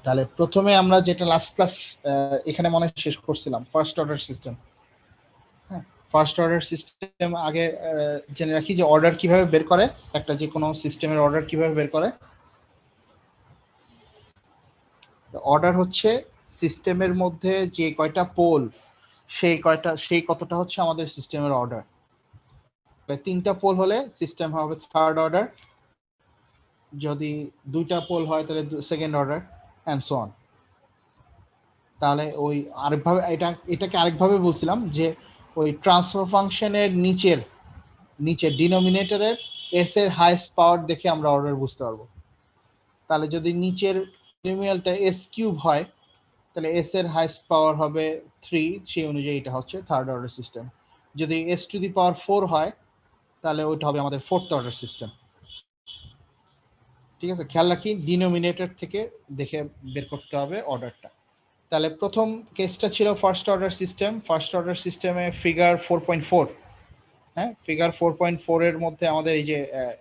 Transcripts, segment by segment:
তাহলে প্রথমে আমরা যেটা লাস্ট ক্লাস এখানে মনে শেষ করছিলাম, ফার্স্ট অর্ডার সিস্টেম। হ্যাঁ, ফার্স্ট অর্ডার সিস্টেম আগে জেনে রাখি যে অর্ডার কিভাবে বের করে, একটা যে কোনো সিস্টেমের অর্ডার কিভাবে বের করে। অর্ডার হচ্ছে সিস্টেমের মধ্যে যে কয়টা পোল, সেই কতটা হচ্ছে আমাদের সিস্টেমের অর্ডার। তিনটা পোল হলে সিস্টেম হবে থার্ড অর্ডার, যদি দুইটা পোল হয় তাহলে second order and so on. তাহলে ওই আরেকভাবে এটাকে আরেকভাবে বলছিলাম যে ওই ট্রান্সফার ফাংশনের নিচে ডিনোমিনেটরের এস এর হাইয়েস্ট পাওয়ার দেখে আমরা অর্ডার বুঝতে পারবো। তাহলে যদি নিচের ডিনোমিনালটা এস কিউব হয় তাহলে এস এর হাইয়েস্ট পাওয়ার হবে 3, সেই অনুযায়ী এটা হচ্ছে থার্ড অর্ডার সিস্টেম। যদি এস টু দি পাওয়ার 4 হয় তাহলে ওইটা হবে আমাদের ফোর্থ অর্ডার সিস্টেম। ঠিক আছে, খেয়াল রাখি ডিনোমিনেটর থেকে দেখে বের করতে হবে অর্ডারটা। তাহলে প্রথম কেসটা ছিল first order system. First order সিস্টেমে ফিগার 4.4, হ্যাঁ, ফিগার 4.4 এর মধ্যে আমাদের এই যে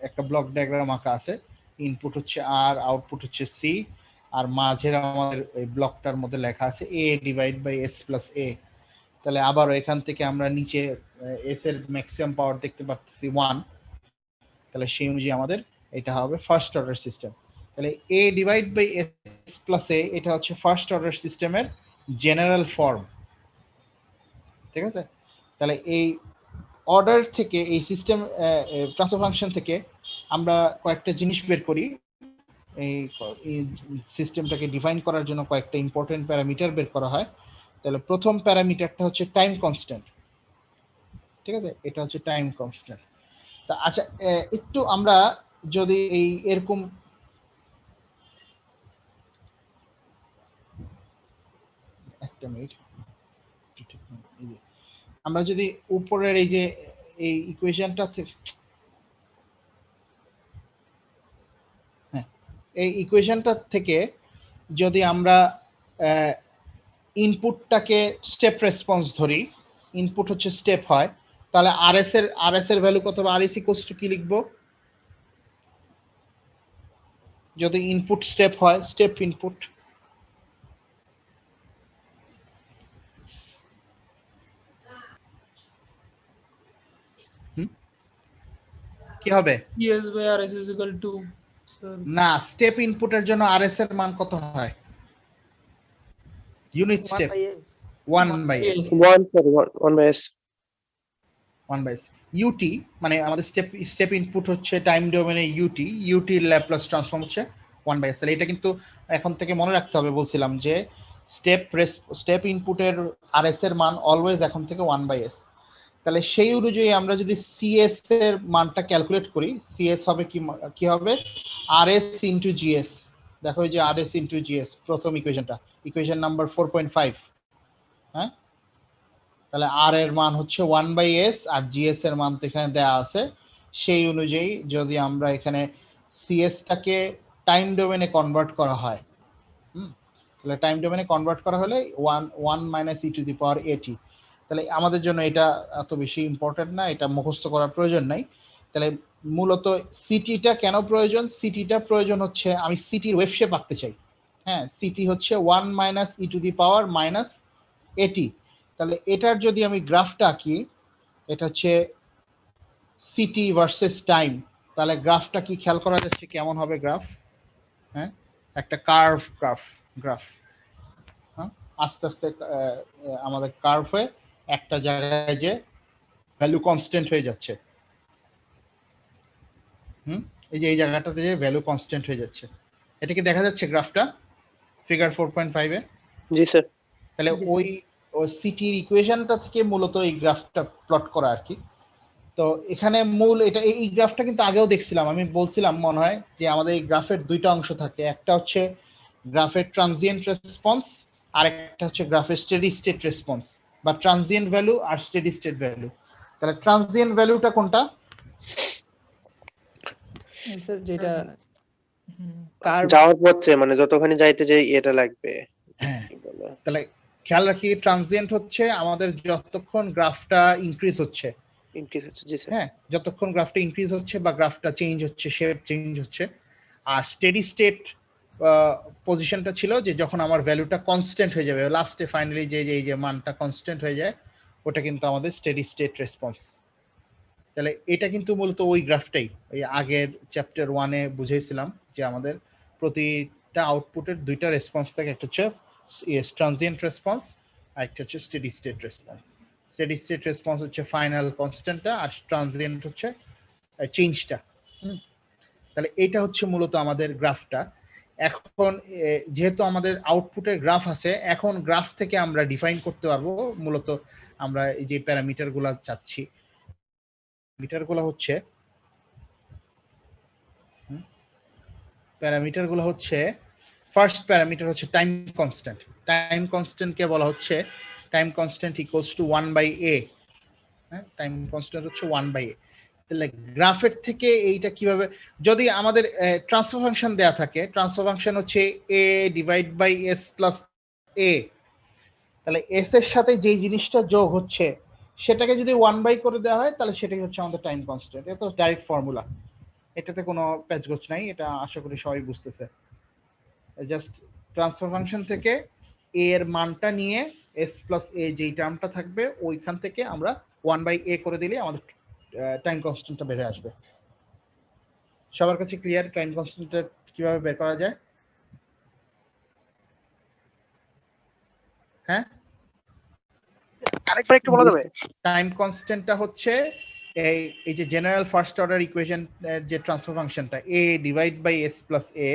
একটা ব্লক ডায়াগ্রাম আঁকা আছে। ইনপুট হচ্ছে আর, আউটপুট হচ্ছে সি, আর মাঝের আমাদের এই ব্লকটার মধ্যে লেখা আছে এ ডিভাইড বাই এস প্লাস এ। তাহলে আবার এখান থেকে আমরা নিচে এস এর ম্যাক্সিমাম পাওয়ার দেখতে পাচ্ছি 1। তাহলে সেই অনুযায়ী আমাদের এটা হবে ফার্স্ট অর্ডার সিস্টেম। তাহলে এ ডিভাইড বাই এস প্লাস এ এটা হচ্ছে ফার্স্ট অর্ডার সিস্টেমের জেনারেল ফর্ম। ঠিক আছে, তাহলে এই অর্ডার থেকে এই সিস্টেম ট্রান্সফার ফাংশন থেকে আমরা কয়েকটা জিনিস বের করি। এই সিস্টেমটাকে ডিফাইন করার জন্য কয়েকটা ইম্পর্টেন্ট প্যারামিটার বের করা হয়। তাহলে প্রথম প্যারামিটারটা হচ্ছে টাইম কনস্ট্যান্ট। ঠিক আছে, এটা হচ্ছে টাইম কনস্ট্যান্ট। তা আচ্ছা, একটু আমরা যদি এই এরকম একটা মিনিট, আমরা যদি উপরের এই যে এই ইকুয়েশনটা থেকে, হ্যাঁ, এই ইকুয়েশনটা থেকে যদি আমরা ইনপুটটাকে স্টেপ রেসপন্স ধরি, ইনপুট হচ্ছে স্টেপ হয়, তাহলে আরএস এর ভ্যালু কত হবে? আরএস ইকুয়ালস টু কি লিখবো? যদি ইনপুট স্টেপ হয়, স্টেপ ইনপুট, কি হবে? PS by RS is equal to, না, স্টেপ ইনপুটের জন্য আরএস এর মান কত হয়? Unit step 1 by S. 1 by s। 1 by u t, মানে আমাদের স্টেপ ইনপুট হচ্ছে টাইম ডোমেনে ইউটি ল্যাপ্লাস ট্রান্সফর্ম হচ্ছে 1 বাই এস। তাহলে এটা কিন্তু এখন থেকে মনে রাখতে হবে, বলছিলাম যে স্টেপ ইনপুটের আরএস এর মান অলওয়েজ এখন থেকে 1 বাই এস। তাহলে সেই অনুযায়ী আমরা যদি সিএস এর মানটা ক্যালকুলেট করি, সিএস হবে কি হবে? RS into GS. দেখো এই যে আরএস ইনটু জিএস, প্রথম ইকুয়েশনটা, ইকুয়েশন নাম্বার 4.5। হ্যাঁ, তাহলে আর এর মান হচ্ছে 1 বাই এস, আর জিএস এর মান তো এখানে দেওয়া আছে। সেই অনুযায়ী যদি আমরা এখানে সিএসটাকে টাইম ডোমেনে কনভার্ট করা হয়, তাহলে টাইম ডোমেনে কনভার্ট করা হলে 1 মাইনাস ই টু দি পাওয়ার এটি। তাহলে আমাদের জন্য এটা এত বেশি ইম্পর্টেন্ট না, এটা মুখস্থ করার প্রয়োজন নাই। তাহলে মূলত সিটিটা কেন প্রয়োজন? সিটিটা প্রয়োজন হচ্ছে আমি সিটির ওয়েভ শেপ আঁকতে চাই। হ্যাঁ, সিটি হচ্ছে 1 minus E to the power minus এটি। তাহলে এটার যদি আমি গ্রাফটা আঁকি, এটা হচ্ছে সিটি ভার্সেস টাইম, তাহলে গ্রাফটা কি খেয়াল করা যাচ্ছে কেমন হবে গ্রাফ? হ্যাঁ, একটা গ্রাফ, হ্যাঁ, আস্তে আস্তে আমাদের কার্ভ হয়ে একটা জায়গায় যে ভ্যালু কনস্ট্যান্ট হয়ে যাচ্ছে। এই যে এই জায়গাটাতে যে ভ্যালু কনস্ট্যান্ট হয়ে যাচ্ছে, এটা কি দেখা যাচ্ছে গ্রাফটা ফিগার 4.5 এ? জি স্যার। তাহলে ওই সিটির ইকুয়েশনটা থেকে মূলত এই গ্রাফটা প্লট করা আর কি। তো এখানে মূল এটা, এই গ্রাফটা কিন্তু আগেও দেখছিলাম, আমি বলছিলাম মনে হয় যে আমাদের এই গ্রাফের দুইটা অংশ থাকে, একটা হচ্ছে গ্রাফের ট্রানজিয়েন্ট রেসপন্স, আর একটা হচ্ছে গ্রাফের স্টেডি স্টেট রেসপন্স, বা ট্রানজিয়েন্ট ভ্যালু আর স্টেডি স্টেট ভ্যালু। তাহলে ট্রানজিয়েন্ট ভ্যালুটা কোনটা? স্যার যেটা যাওয়ার পথে, মানে যতখানি যাইতে যাই এটা লাগবে। হ্যাঁ, তাহলে খেয়াল রাখি ট্রানজিয়েন্ট হচ্ছে আমাদের যতক্ষণ গ্রাফটা ইনক্রিজ হচ্ছে। জি স্যার। হ্যাঁ, যতক্ষণ গ্রাফটা ইনক্রিজ হচ্ছে বা গ্রাফটা চেঞ্জ হচ্ছে, শেপ চেঞ্জ হচ্ছে। আর স্টেডি স্টেট পজিশনটা ছিল যে যখন আমার ভ্যালুটা কনস্ট্যান্ট হয়ে যাবে, লাস্টে ফাইনালি যে এই যে মানটা কনস্ট্যান্ট হয়ে যায়, ওটা কিন্তু আমাদের স্টেডি স্টেট রেসপন্স। তাহলে এটা কিন্তু মূলত ওই গ্রাফটাই এই আগের চ্যাপ্টার 1-এ বুঝাইছিলাম যে আমাদের প্রতিটা আউটপুটের দুইটা রেসপন্স থাকে, একটা হচ্ছে ট্রানজিয়েন্ট রেসপন্স আর একটা হচ্ছে steady state response. Steady state response হচ্ছে ফাইনাল কনস্ট্যান্টটা, আর ট্রানজিয়েন্ট হচ্ছে চেঞ্জটা। তাহলে এটা হচ্ছে মূলত আমাদের গ্রাফটা। এখন যেহেতু আমাদের আউটপুটের গ্রাফ আছে, এখন গ্রাফ থেকে আমরা ডিফাইন করতে পারবো মূলত আমরা এই যে প্যারামিটারগুলো চাচ্ছি। প্যারামিটারগুলো হচ্ছে ফার্স্ট প্যারামিটার হচ্ছে টাইম কনস্ট্যান্ট। টাইম কনস্ট্যান্টকে বলা হচ্ছে time constant equals to 1/a। হ্যাঁ, টাইম কনস্ট্যান্ট হচ্ছে 1/a। তাহলে গ্রাফের থেকে এইটা কিভাবে, যদি আমাদের ট্রান্সফার ফাংশন দেয়া থাকে, ট্রান্সফার ফাংশন হচ্ছে a divide by s plus a, তাহলে s এর সাথে যেই জিনিসটা যোগ হচ্ছে সেটাকে যদি 1/, করে দেওয়া হয় তাহলে সেটাই হচ্ছে আমাদের টাইম কনস্ট্যান্ট। এটা তো ডাইরেক্ট ফর্মুলা, এটাতে কোনো প্যাচগোছ নাই, এটা আশা করি সবাই বুঝতেছে। জাস্ট ট্রান্সফার ফাংশন থেকে a এর মানটা নিয়ে s প্লাস a যেই টার্মটা থাকবে ওইখান থেকে আমরা 1/a করে দিলে আমাদের টাইম কনস্ট্যান্টটা বের হয়ে আসবে। সবার কাছে ক্লিয়ার টাইম কনস্ট্যান্টটা কিভাবে বের করা যায়? হ্যাঁ, আরেকবার একটু বলা যাবে? টাইম কনস্ট্যান্টটা হচ্ছে এই যে জেনারেল ফার্স্ট অর্ডার ইকুয়েশন যে ট্রান্সফার ফাংশনটা a divide by s plus a,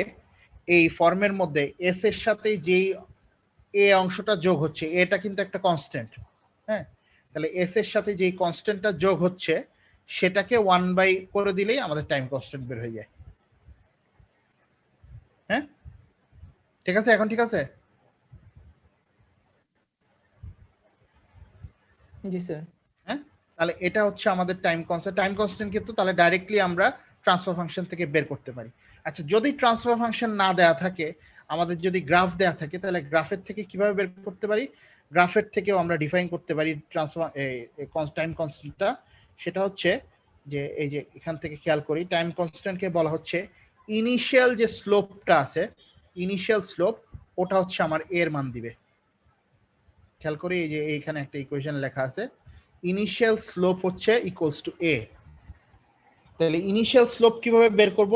এই ফর্মের মধ্যে s এর সাথে যেই a অংশটা যোগ হচ্ছে, এটা কিন্তু একটা কনস্ট্যান্ট। হ্যাঁ, তাহলে s এর সাথে যেই কনস্ট্যান্টটা যোগ হচ্ছে সেটাকে 1/, করে দিলেই আমাদের টাইম কনস্ট্যান্ট বের হয়ে যায়। হ্যাঁ, ঠিক আছে, এখন ঠিক আছে? জি স্যার। হ্যাঁ, তাহলে এটা হচ্ছে আমাদের টাইম কনস্ট্যান্ট। টাইম কনস্ট্যান্ট কিন্তু তাহলে ডাইরেক্টলি আমরা ট্রান্সফার ফাংশন থেকে বের করতে পারি। আচ্ছা, যদি ট্রান্সফার ফাংশন না দেয়া থাকে, আমাদের যদি গ্রাফ দেয়া থাকে, তাহলে গ্রাফের থেকে কিভাবে বের করতে পারি? গ্রাফের থেকেও আমরা ডিফাইন করতে পারি ট্রান্সফার টাইম কনস্ট্যান্টটা। সেটা হচ্ছে যে এই যে এখান থেকে খেয়াল করি, টাইম কনস্ট্যান্টকে বলা হচ্ছে ইনিশিয়াল যে স্লোপটা আছে, ইনিশিয়াল স্লোপ, ওটা হচ্ছে আমার এর মান দিবে। খেয়াল করি এই যে এইখানে একটা ইকুয়েশন লেখা আছে, ইনিশিয়াল স্লোপ হচ্ছে ইকুয়ালস টু a। তাহলে ইনিশিয়াল স্লোপ কিভাবে বের করব?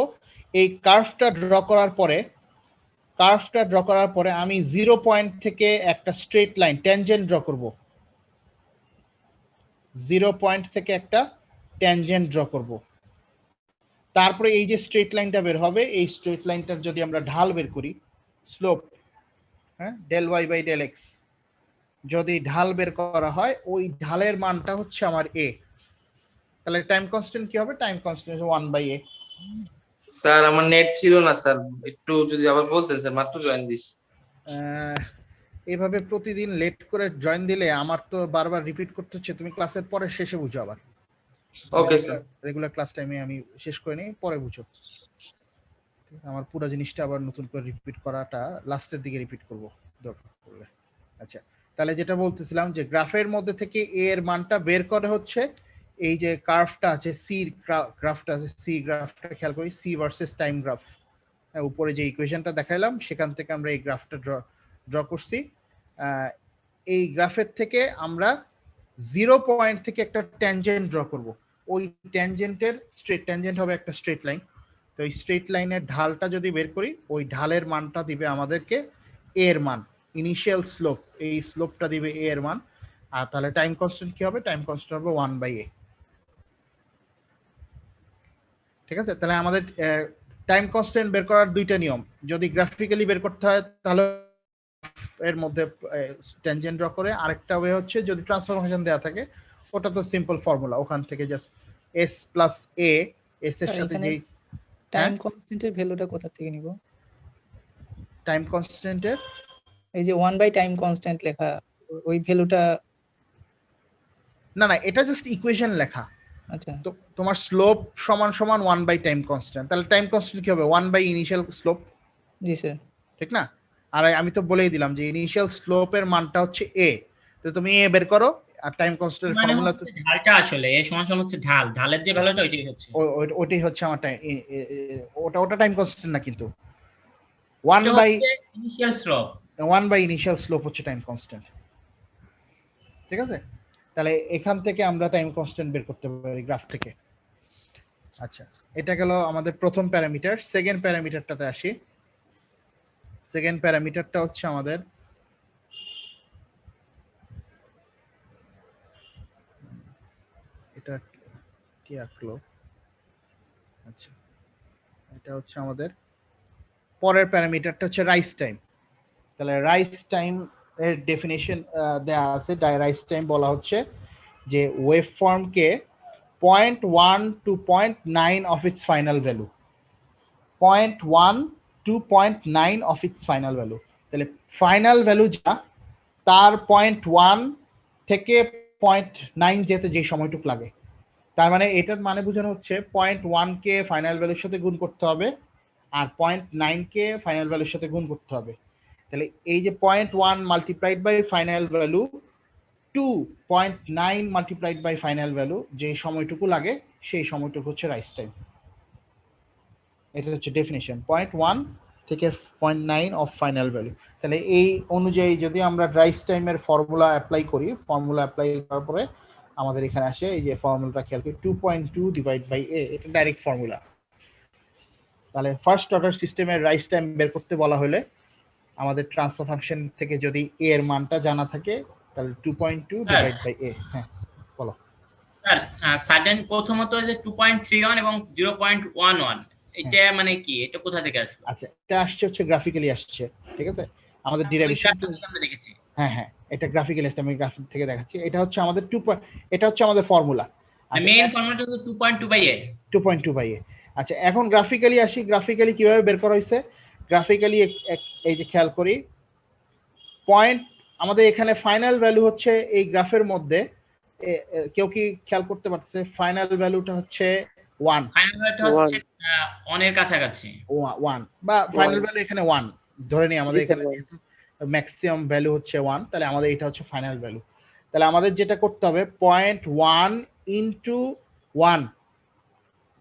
এই কার্ভটা ড্র করার পরে আমি 0 পয়েন্ট থেকে একটা স্ট্রেট লাইন ট্যানজেন্ট ড্র করব। 0 পয়েন্ট থেকে একটা ট্যানজেন্ট ড্র করব। তারপরে এই যে স্ট্রেট লাইনটা বের হবে, এই স্ট্রেট লাইনটার যদি আমরা ঢাল বের করি, স্লোপ, হ্যাঁ, del y by del x, যদি ঢাল বের করা হয় ওই ঢালের মানটা হচ্ছে আমার a। তাহলে টাইম কনস্ট্যান্ট কি হবে? Time constant 1/a। স্যার আমার নেট ছিল না স্যার, একটু যদি আবার বলতেন স্যার, মাত্র জয়েন দিস। এভাবে প্রতিদিন লেট করে জয়েন দিলে আমার তো বারবার রিপিট করতে হচ্ছে। তুমি ক্লাসের পরে শেষে বুঝো আবার। Okay sir. রেগুলার ক্লাস টাইমে আমি শেষ করে নিই, পরে বুঝো। আমার পুরো জিনিসটা আবার নতুন করে রিপিট করাটা লাস্টের দিকে রিপিট করব দরকার পড়লে। আচ্ছা, তাহলে যেটা বলতেছিলাম যে গ্রাফের মধ্যে থেকে a এর মানটা বের করে হচ্ছে এই যে কার্ভটা আছে, সি গ্রাফটা আছে, সি গ্রাফটা খেয়াল করি, সি ভার্সেস টাইম গ্রাফ। উপরে যে ইকুয়েশনটা দেখাইলাম সেখান থেকে আমরা এই গ্রাফটা ড্র করছি। এই গ্রাফের থেকে আমরা 0 পয়েন্ট থেকে একটা ট্যানজেন্ট ড্র করব। ওই ট্যানজেন্টের স্ট্রেট ট্যানজেন্ট হবে একটা স্ট্রেট লাইন। তো এই স্ট্রেট লাইনের ঢালটা যদি বের করি, ওই ঢালের মানটা দিবে আমাদেরকে a এর মান, ইনিশিয়াল স্লোপ, এই স্লোপটা দিবে a এর মান। আর তাহলে টাইম কনস্ট্যান্ট কি হবে? টাইম কনস্ট্যান্ট হবে 1/a। ঠিক আছে, তাহলে আমাদের টাইম কনস্ট্যান্ট বের করার দুইটা নিয়ম। যদি গ্রাফিক্যালি বের করতে হয় তাহলে এর মধ্যে ট্যানজেন্ট ড্র করে, আরেকটা ওয়ে হচ্ছে যদি ট্রান্সফার ফাংশন দেওয়া থাকে, ওটা তো সিম্পল ফর্মুলা, ওখান থেকে just s plus a, s এর সাথে যেই টাইম কনস্ট্যান্টের ভ্যালুটা কোথা থেকে নিব? টাইম কনস্ট্যান্টের এই যে 1/টাইম কনস্ট্যান্ট লেখা, ওই ভ্যালুটা? না, এটা জাস্ট ইকুয়েশন লেখা। আচ্ছা, তো তোমার স্লোপ সমান সমান 1/টাইম কনস্ট্যান্ট, তাহলে টাইম কনস্ট্যান্ট কি হবে? 1/ ইনিশিয়াল স্লোপ। জি স্যার। ঠিক না? আর আমি তো বলেই দিলাম যে ইনিশিয়াল স্লোপের মানটা হচ্ছে a, তো তুমি a বের করো। আর টাইম কনস্ট্যান্ট মানে ফর্মুলা হচ্ছে ঢালটা, আসলে এ সমান সমান হচ্ছে ঢাল, ঢালের যে ভ্যালুটা ওইটাই হচ্ছে। ওটাই হচ্ছে আমার টাইম, ওটা টাইম কনস্ট্যান্ট না কিন্তু। 1 by initial slope. 1 by initial slope হচ্ছে টাইম কনস্ট্যান্ট। ঠিক আছে, তাহলে এখান থেকে আমরা টাইম কনস্ট্যান্ট বের করতে পারি গ্রাফ থেকে। আচ্ছা, এটা গেল আমাদের প্রথম প্যারামিটার। সেকেন্ড প্যারামিটারটাতে আসি। সেকেন্ড প্যারামিটারটা হচ্ছে আমাদের এটা কি আঁকলো, আচ্ছা এটা হচ্ছে আমাদের পরের প্যারামিটারটা হচ্ছে রাইজ টাইম। তাহলে রাইজ টাইম এর ডেফিনিশন দেয়া আছে। রাইজ টাইম বলা হচ্ছে যে wave ফর্মকে 0.1 to 0.9 of its final value, 0.1 to 0.9 of its final value। তাহলে ফাইনাল ভ্যালু যা তার 0.1 থেকে 0.9 যেতে যে সময়টুকু লাগে, তার মানে এটার মানে বোঝানো হচ্ছে 0.1 কে ফাইনাল ভ্যালুর সাথে গুণ করতে হবে আর 0.9 কে ফাইনাল ভ্যালুর সাথে গুণ করতে হবে। তাহলে এই যে 0.1 multiplied by final value to 0.9 multiplied by final value, যে সময়টুকু লাগে সেই সময়টুকু হচ্ছে রাইজ টাইম। এটা হচ্ছে ডেফিনিশন, 0.1 থেকে 0.9 অফ ফাইনাল ভ্যালু। তাহলে এই অনুযায়ী যদি আমরা রাইজ টাইমের ফর্মুলা অ্যাপ্লাই করি, ফর্মুলা অ্যাপ্লাই করার পরে আমাদের এখানে আসে এই যে ফর্মুলাটা খেয়াল করি 2.2 ডিভাইড বাই এ, এটা ডাইরেক্ট ফর্মুলা। তাহলে ফার্স্ট অর্ডার সিস্টেমের রাইজ টাইম বের করতে বলা হলে আমাদের ট্রান্সফার ফাংশন থেকে যদি এ এর মানটা জানা থাকে তাহলে 2.2 ডিভাইড বাই এ। হ্যাঁ বলো স্যার। সাডেন প্রথমত যে 2.31 এবং 0.11 এটা মানে কি, এটা কোথা থেকে আসলো? আচ্ছা, এটা আসছে হচ্ছে গ্রাফিক্যালি আসছে, ঠিক আছে আমাদের ওই ডিরাইভেশন। গ্রাফটা থেকে আমরা দেখেছি। হ্যাঁ হ্যাঁ, এটা গ্রাফিক্যালি আসছে, আমি গ্রাফিক থেকে দেখাচ্ছি। এটা হচ্ছে আমাদের এটা হচ্ছে আমাদের ফর্মুলা। মেইন ফর্মুলাটা হচ্ছে 2.2 বাই এ। 2.2 বাই এ। আচ্ছা, এখন গ্রাফিক্যালি আসি। গ্রাফিক্যালি কিভাবে বের করা হয়েছে? গ্রাফিক্যালি এই যে খেয়াল করি, পয়েন্ট আমাদের এখানে ফাইনাল ভ্যালু হচ্ছে এই গ্রাফের মধ্যে কেউ কি খেয়াল করতে পারছে ফাইনাল ভ্যালুটা হচ্ছে 1। ফাইনাল ভ্যালুটা হচ্ছে 1 এর কাছাকাছি। 1 বা ফাইনাল ভ্যালু এখানে 1 ধরে নিই, আমাদের এখানে ম্যাক্সিমাম ভ্যালু হচ্ছে 1, তাহলে আমাদের এটা হচ্ছে ফাইনাল ভ্যালু। তাহলে আমাদের যেটা করতে হবে 0.1 ইনটু 1,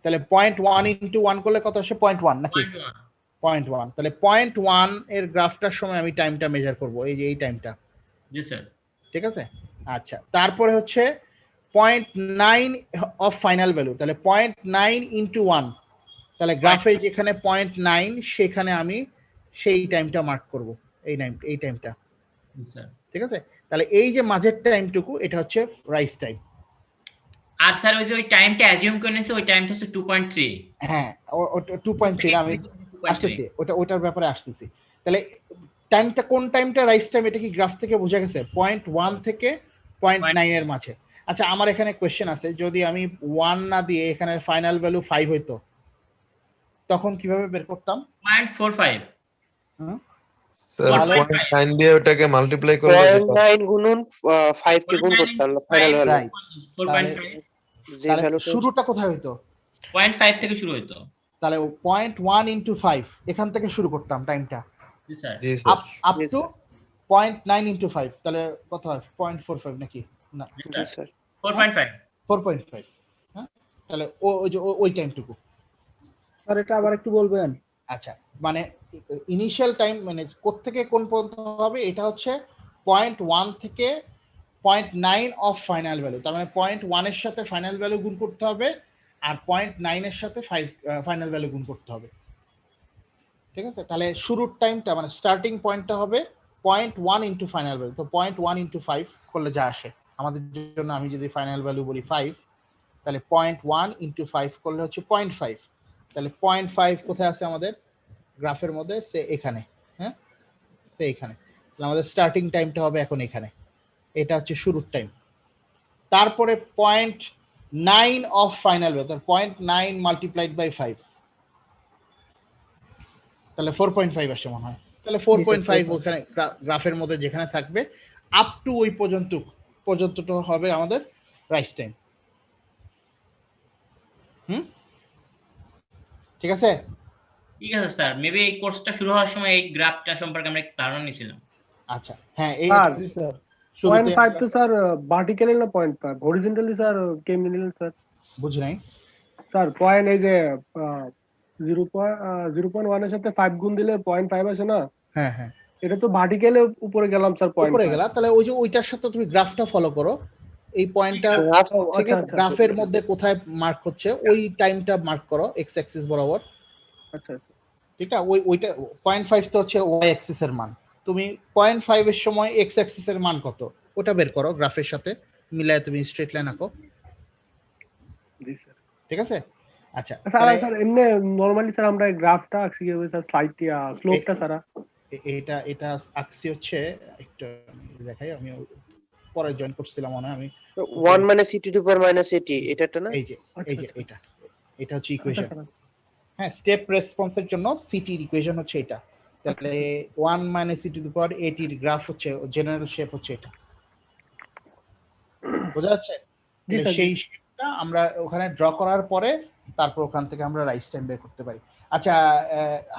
তাহলে 0.1 ইনটু 1 করলে কত আসে? 0.1 নাকি? 0.1। তাহলে 0.1 এর গ্রাফটার সময় আমি টাইমটা মেজার করব, এই যে এই টাইমটা। জি স্যার। ঠিক আছে, আচ্ছা তারপরে হচ্ছে 0.9 অফ ফাইনাল ভ্যালু, তাহলে 0.9 ইনটু 1, তাহলে গ্রাফে যেখানে 0.9 সেখানে আমি সেই টাইমটা মার্ক করব, এই টাইমটা। জি স্যার। ঠিক আছে, তাহলে এই যে মাঝের টাইমটুকু এটা হচ্ছে রাইজ টাইম। আর স্যার ওই যে ওই টাইমটা অ্যাজিউম করে নিয়েছে, ওই টাইমটা হচ্ছে 2.3। হ্যাঁ, ওটা 2.3 আমি আসতেছি, ওটার ব্যাপারে আসতেছি। তাহলে টাইমটা কোন টাইমটা রাইজ টাইম, এটা কি গ্রাফ থেকে বোঝা গেছে? 0.1 থেকে 0.9 এর মাঝে। আচ্ছা, আমার এখানে কোয়েশ্চেন আছে, যদি আমি 1 না দিয়ে এখানে ফাইনাল ভ্যালু 5 হইতো তখন কিভাবে বের করতাম? 0.45। স্যার 0.9 দিয়ে ওটাকে মাল্টিপ্লাই করে 0.9 গুণন 5 কে গুণ করতাম ফাইনাল ভ্যালু। রাইট, 4.5। যে তাহলে ভ্যালুটা শুরুটা কোথায় হইতো? 0.5 থেকে শুরু হইতো। তাহলে 0.1 ইনটু 5 এখান থেকে শুরু করতাম টাইমটা, জি স্যার। জি স্যার আপ টু 0.9 ইনটু 5, তাহলে কত হয়? 0.45 নাকি? না, জি স্যার 4.5। 4.5। হ্যাঁ, তাহলে ওই যে ওই টাইমটুকু। স্যার এটা আবার একটু বলবেন? আচ্ছা, মানে ইনিশিয়াল টাইম মানে কোত্থেকে কোন পর্যন্ত হবে, এটা হচ্ছে 0.1 থেকে 0.9 অফ ফাইনাল ভ্যালু। তার মানে 0.1 এর সাথে ফাইনাল ভ্যালু গুণ করতে হবে আর 0.9 এর সাথে ফাইনাল ভ্যালু গুণ করতে হবে। ঠিক আছে, তাহলে শুরুর টাইমটা মানে স্টার্টিং পয়েন্টটা হবে 0.1 ইন্টু ফাইনাল ভ্যালু। তো 0.1 ইন্টু 5 করলে যা আসে আমাদের জন্য, আমি যদি ফাইনাল ভ্যালু বলি 5, তাহলে 0.1 ইন্টু 5 করলে হচ্ছে 0.5। তাহলে 0.5 কোথায় আছে আমাদের গ্রাফের মধ্যে? সে এখানে। হ্যাঁ, সে এখানে। তাহলে আমাদের স্টার্টিং টাইমটা হবে এখন এখানে, এটা হচ্ছে শুরুর টাইম। তারপরে 0.9 of final value, 0.9 multiplied by 5, তাহলে 4.5 আসে মনে হয়। তাহলে 4.5 ওখানে গ্রাফের মধ্যে যেখানে থাকবে আপ টু ওই পর্যন্তটা হবে আমাদের রাইজ টাইম। ঠিক আছে? ঠিক আছে স্যার, মেবি এই কোর্সটা শুরু হওয়ার সময় এই গ্রাফটা সম্পর্কে আমরা একটু ধারণা নিয়েছিলাম। আচ্ছা, হ্যাঁ এই স্যার শুরুতে 0.5 তো স্যার ভার্টিক্যালি না 0.5 হরিজন্টালি স্যার কেমনে নিলেন স্যার? বুঝি নাই স্যার পয়েন্ট এই যে 0.1 এর সাথে 5 গুণ দিলে 0.5 আসে না? হ্যাঁ হ্যাঁ এটা তো ভার্টিক্যালে উপরে গেলাম স্যার উপরে 0.5। গেলা, তাহলে ওই যে ওইটার সাথে তুমি গ্রাফটা ফলো করো, এই পয়েন্টটা গ্রাফ ও, থেকে আচ্ছা আচ্ছা গ্রাফের মধ্যে কোথায় মার্ক হচ্ছে ওই টাইমটা মার্ক করো এক্স অ্যাক্সিস বরাবর। আচ্ছা আচ্ছা। ঠিক আছে, ওইটা 0.5 তো হচ্ছে ওয়াই অ্যাক্সিস এর মান। তুমি 0.5 এর সময় এক্স অ্যাক্সিস এর মান কত ওটা বের করো, গ্রাফের সাথে মিলায় তুমি স্ট্রেট লাইন আঁকো। জি স্যার। ঠিক আছে, আচ্ছা স্যার তাহলে স্যার এমনি নরমালি স্যার আমরা গ্রাফটা আঁকছি কিভাবে স্যার, স্লোপটা স্যার? এটা আঁকছি হচ্ছে একটু দেখাই, আমি পরে জয়েন করছিলাম মনে হয় আমি। 1 মানে c to the power minus at এটা না? এই যে আচ্ছা এই যে আচ্ছা এটা হচ্ছে আচ্ছা ইকুয়েশন। স্যার। হ্যাঁ, স্টেপ রেসপন্সের জন্য সিটির ইকুয়েশন হচ্ছে এটা। তাহলে 1 মাইনাস সি টু দি পাওয়ার এটি এর গ্রাফ হচ্ছে জেনারেল শেপ হচ্ছে এটা, বোঝা যাচ্ছে? জি তাহলে স্যার। সেই শেপটা আমরা ওখানে ড্র করার পরে তারপর ওখান থেকে আমরা রাইস টাইম বের করতে পারি। আচ্ছা,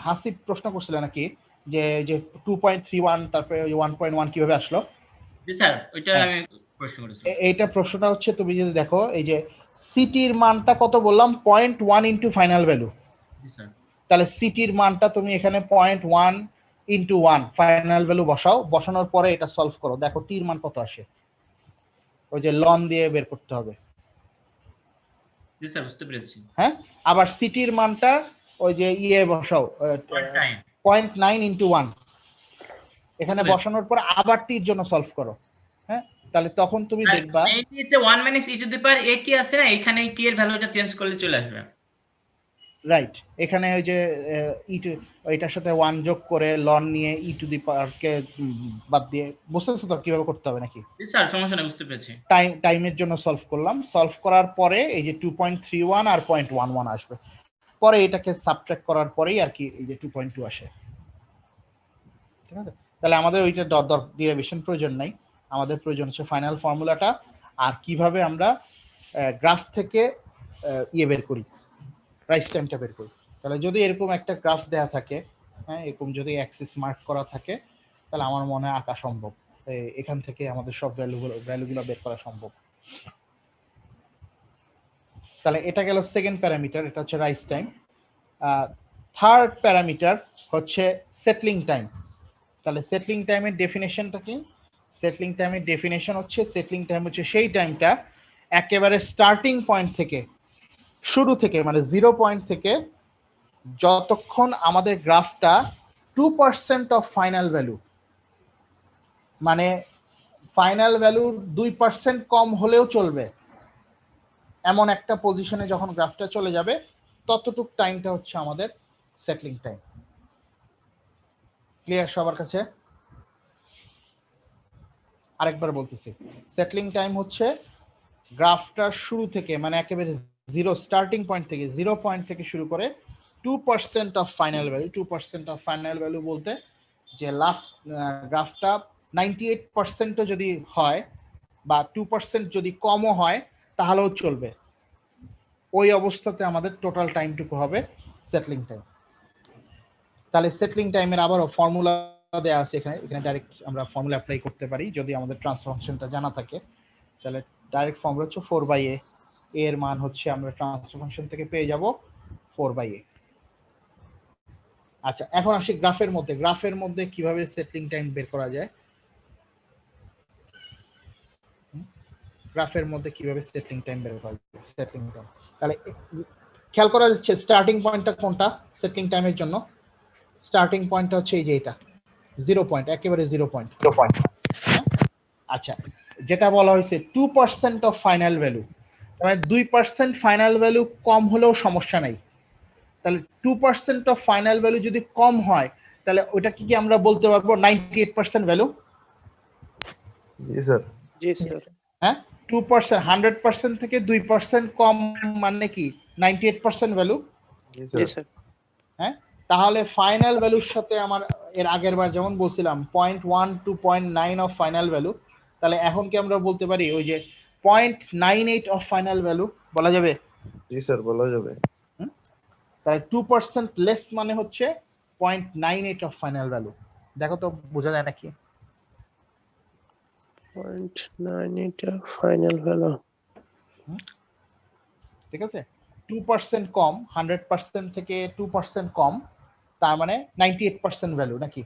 হাসিব প্রশ্ন করছিল নাকি যে যে 2.31 তারপরে 1.1 কিভাবে আসলো? জি স্যার, ওইটা হ্যাঁ। আমি প্রশ্ন করেছি। এইটা প্রশ্নটা হচ্ছে, তুমি যদি দেখো এই যে সিটির মানটা কত বললাম 0.1 ইনটু ফাইনাল ভ্যালু, জি স্যার। তাহলে সিটির মানটা তুমি এখানে 0.1 ইনটু 1 ফাইনাল ভ্যালু বসাও, বসানোর পরে এটা সলভ করো, দেখো টির মান কত আসে, ওই যে লন দিয়ে বের করতে হবে। জি স্যার, বুঝতে পেরেছি। হ্যাঁ, আবার সিটির মানটা ওই যে বসাও 0.9 ইনটু 1, এখানে বুঝতে পেরেছি। বসানোর পর আবার টির জন্য সলভ করো। হ্যাঁ, তাহলে তখন তুমি আর দেখবা এইটিতে 1 মাইনাস ই টু দি পাওয়ার এ টি আছে না, এখানে টি এর ভ্যালুটা চেঞ্জ করলে চলে আসবে। রাইট, এখানে ওই যে এটার সাথে 1 যোগ করে লন নিয়ে ই টু দি পাওয়ার কে বাদ দিয়ে, বুঝতেছো তো কিভাবে করতে হবে নাকি? জি স্যার, সমস্যা নেই, বুঝতে পেরেছি। টাইমের জন্য সলভ করলাম, সলভ করার পরে এই যে 2.31 আর 0.11 আসবে, পরে এটাকে সাবট্রাক্ট করার পরেই আর কি এই যে 2.2 আসে। ঠিক আছে, তাহলে আমাদের ওইটা ডেরিভেশন প্রয়োজন নাই, আমাদের প্রয়োজন হচ্ছে ফাইনাল ফর্মুলাটা আর কিভাবে আমরা গ্রাফ থেকে বের করি, প্রাইস টাইমটা বের করি। তাহলে যদি এরকম একটা গ্রাফ দেয়া থাকে, হ্যাঁ, এরকম যদি অ্যাক্সিস মার্ক করা থাকে, তাহলে আমার মনে হয় আঁকা সম্ভব, এখান থেকে আমাদের সব ভ্যালুগুলো বের করা সম্ভব। তাহলে এটা গেল সেকেন্ড প্যারামিটার, এটা হচ্ছে রাইস টাইম। থার্ড প্যারামিটার হচ্ছে সেটলিং টাইম। তাহলে সেটলিং টাইমের ডেফিনেশনটা কি? সেটলিং টাইমের ডেফিনেশন হচ্ছে, সেটলিং টাইম হচ্ছে সেই টাইমটা একেবারে স্টার্টিং পয়েন্ট থেকে, শুরু থেকে মানে 0 পয়েন্ট থেকে যতক্ষণ আমাদের গ্রাফটা 2% অফ ফাইনাল ভ্যালু, মানে ফাইনাল ভ্যালুর 2% কম হলেও চলবে এমন একটা পজিশনে যখন গ্রাফটা চলে যাবে, ততটুক টাইমটা হচ্ছে আমাদের সেটলিং টাইম। ক্লিয়ার সবার কাছে? আরেকবার বলতেছি, সেটলিং টাইম হচ্ছে গ্রাফটার শুরু থেকে মানে একেবারে জিরো স্টার্টিং পয়েন্ট থেকে, 0 পয়েন্ট থেকে শুরু করে 2% of final value. 2% of final value বলতে যে লাস্ট গ্রাফটা 98% যদি হয় বা 2% যদি কমও হয় তাহলেও চলবে, ওই অবস্থাতে আমাদের টোটাল টাইমটুকু হবে সেটলিং টাইম। তাহলে সেটলিং টাইমের আবারও ফর্মুলা দেওয়া আছে এখানে, এখানে ডাইরেক্ট আমরা ফর্মুলা অ্যাপ্লাই করতে পারি যদি আমাদের ট্রান্সফার ফাংশনটা জানা থাকে। তাহলে ডাইরেক্ট ফর্মুলা হচ্ছে 4/a, এর মান হচ্ছে আমরা ট্রান্সফার ফাংশন থেকে পেয়ে যাব 4/a। আচ্ছা, এখন আসি গ্রাফের মধ্যে। গ্রাফের মধ্যে কিভাবে সেটলিং টাইম বের করা যায়? গ্রাফের মধ্যে কিভাবে সেটলিং টাইম বের করা যায়? সেটলিং টাইম, তাহলে খেয়াল করা যাচ্ছে স্টার্টিং পয়েন্টটা কোনটা সেটলিং টাইমের জন্য? স্টার্টিং পয়েন্টটা হচ্ছে এই যে এটা 0 পয়েন্ট, একেবারে 0 পয়েন্ট। আচ্ছা, যেটা বলা হয়েছে 2% অফ ফাইনাল ভ্যালু, মানে 2% ফাইনাল ভ্যালু কম হলেও সমস্যা নাই। তাহলে 2% অফ ফাইনাল ভ্যালু যদি কম হয় তাহলে ওটা কি আমরা বলতে পারবো 98% ভ্যালু? জি স্যার। জি স্যার। হ্যাঁ, 2% 100% থেকে 2% কম মানে কি 98% ভ্যালু? জি জি স্যার। স্যার। হ্যাঁ, তাহলে ফাইনাল ভ্যালুর সাথে আমার এর আগের বার যেমন বলছিলাম 0.1 to 0.9 অফ ফাইনাল ভ্যালু, তাহলে এখন কি আমরা বলতে পারি ওই যে 0.98 অফ ফাইনাল ভ্যালু বলা যাবে? জি স্যার, বলা যাবে। তাহলে 2% লেস মানে হচ্ছে 0.98 অফ ফাইনাল ভ্যালু। দেখো তো বোঝা যায় নাকি? 0.9 এটা ফাইনাল ভ্যালু। ঠিক আছে, 2% কম, 100% থেকে 2% কম, তার মানে 98% ভ্যালু নাকি?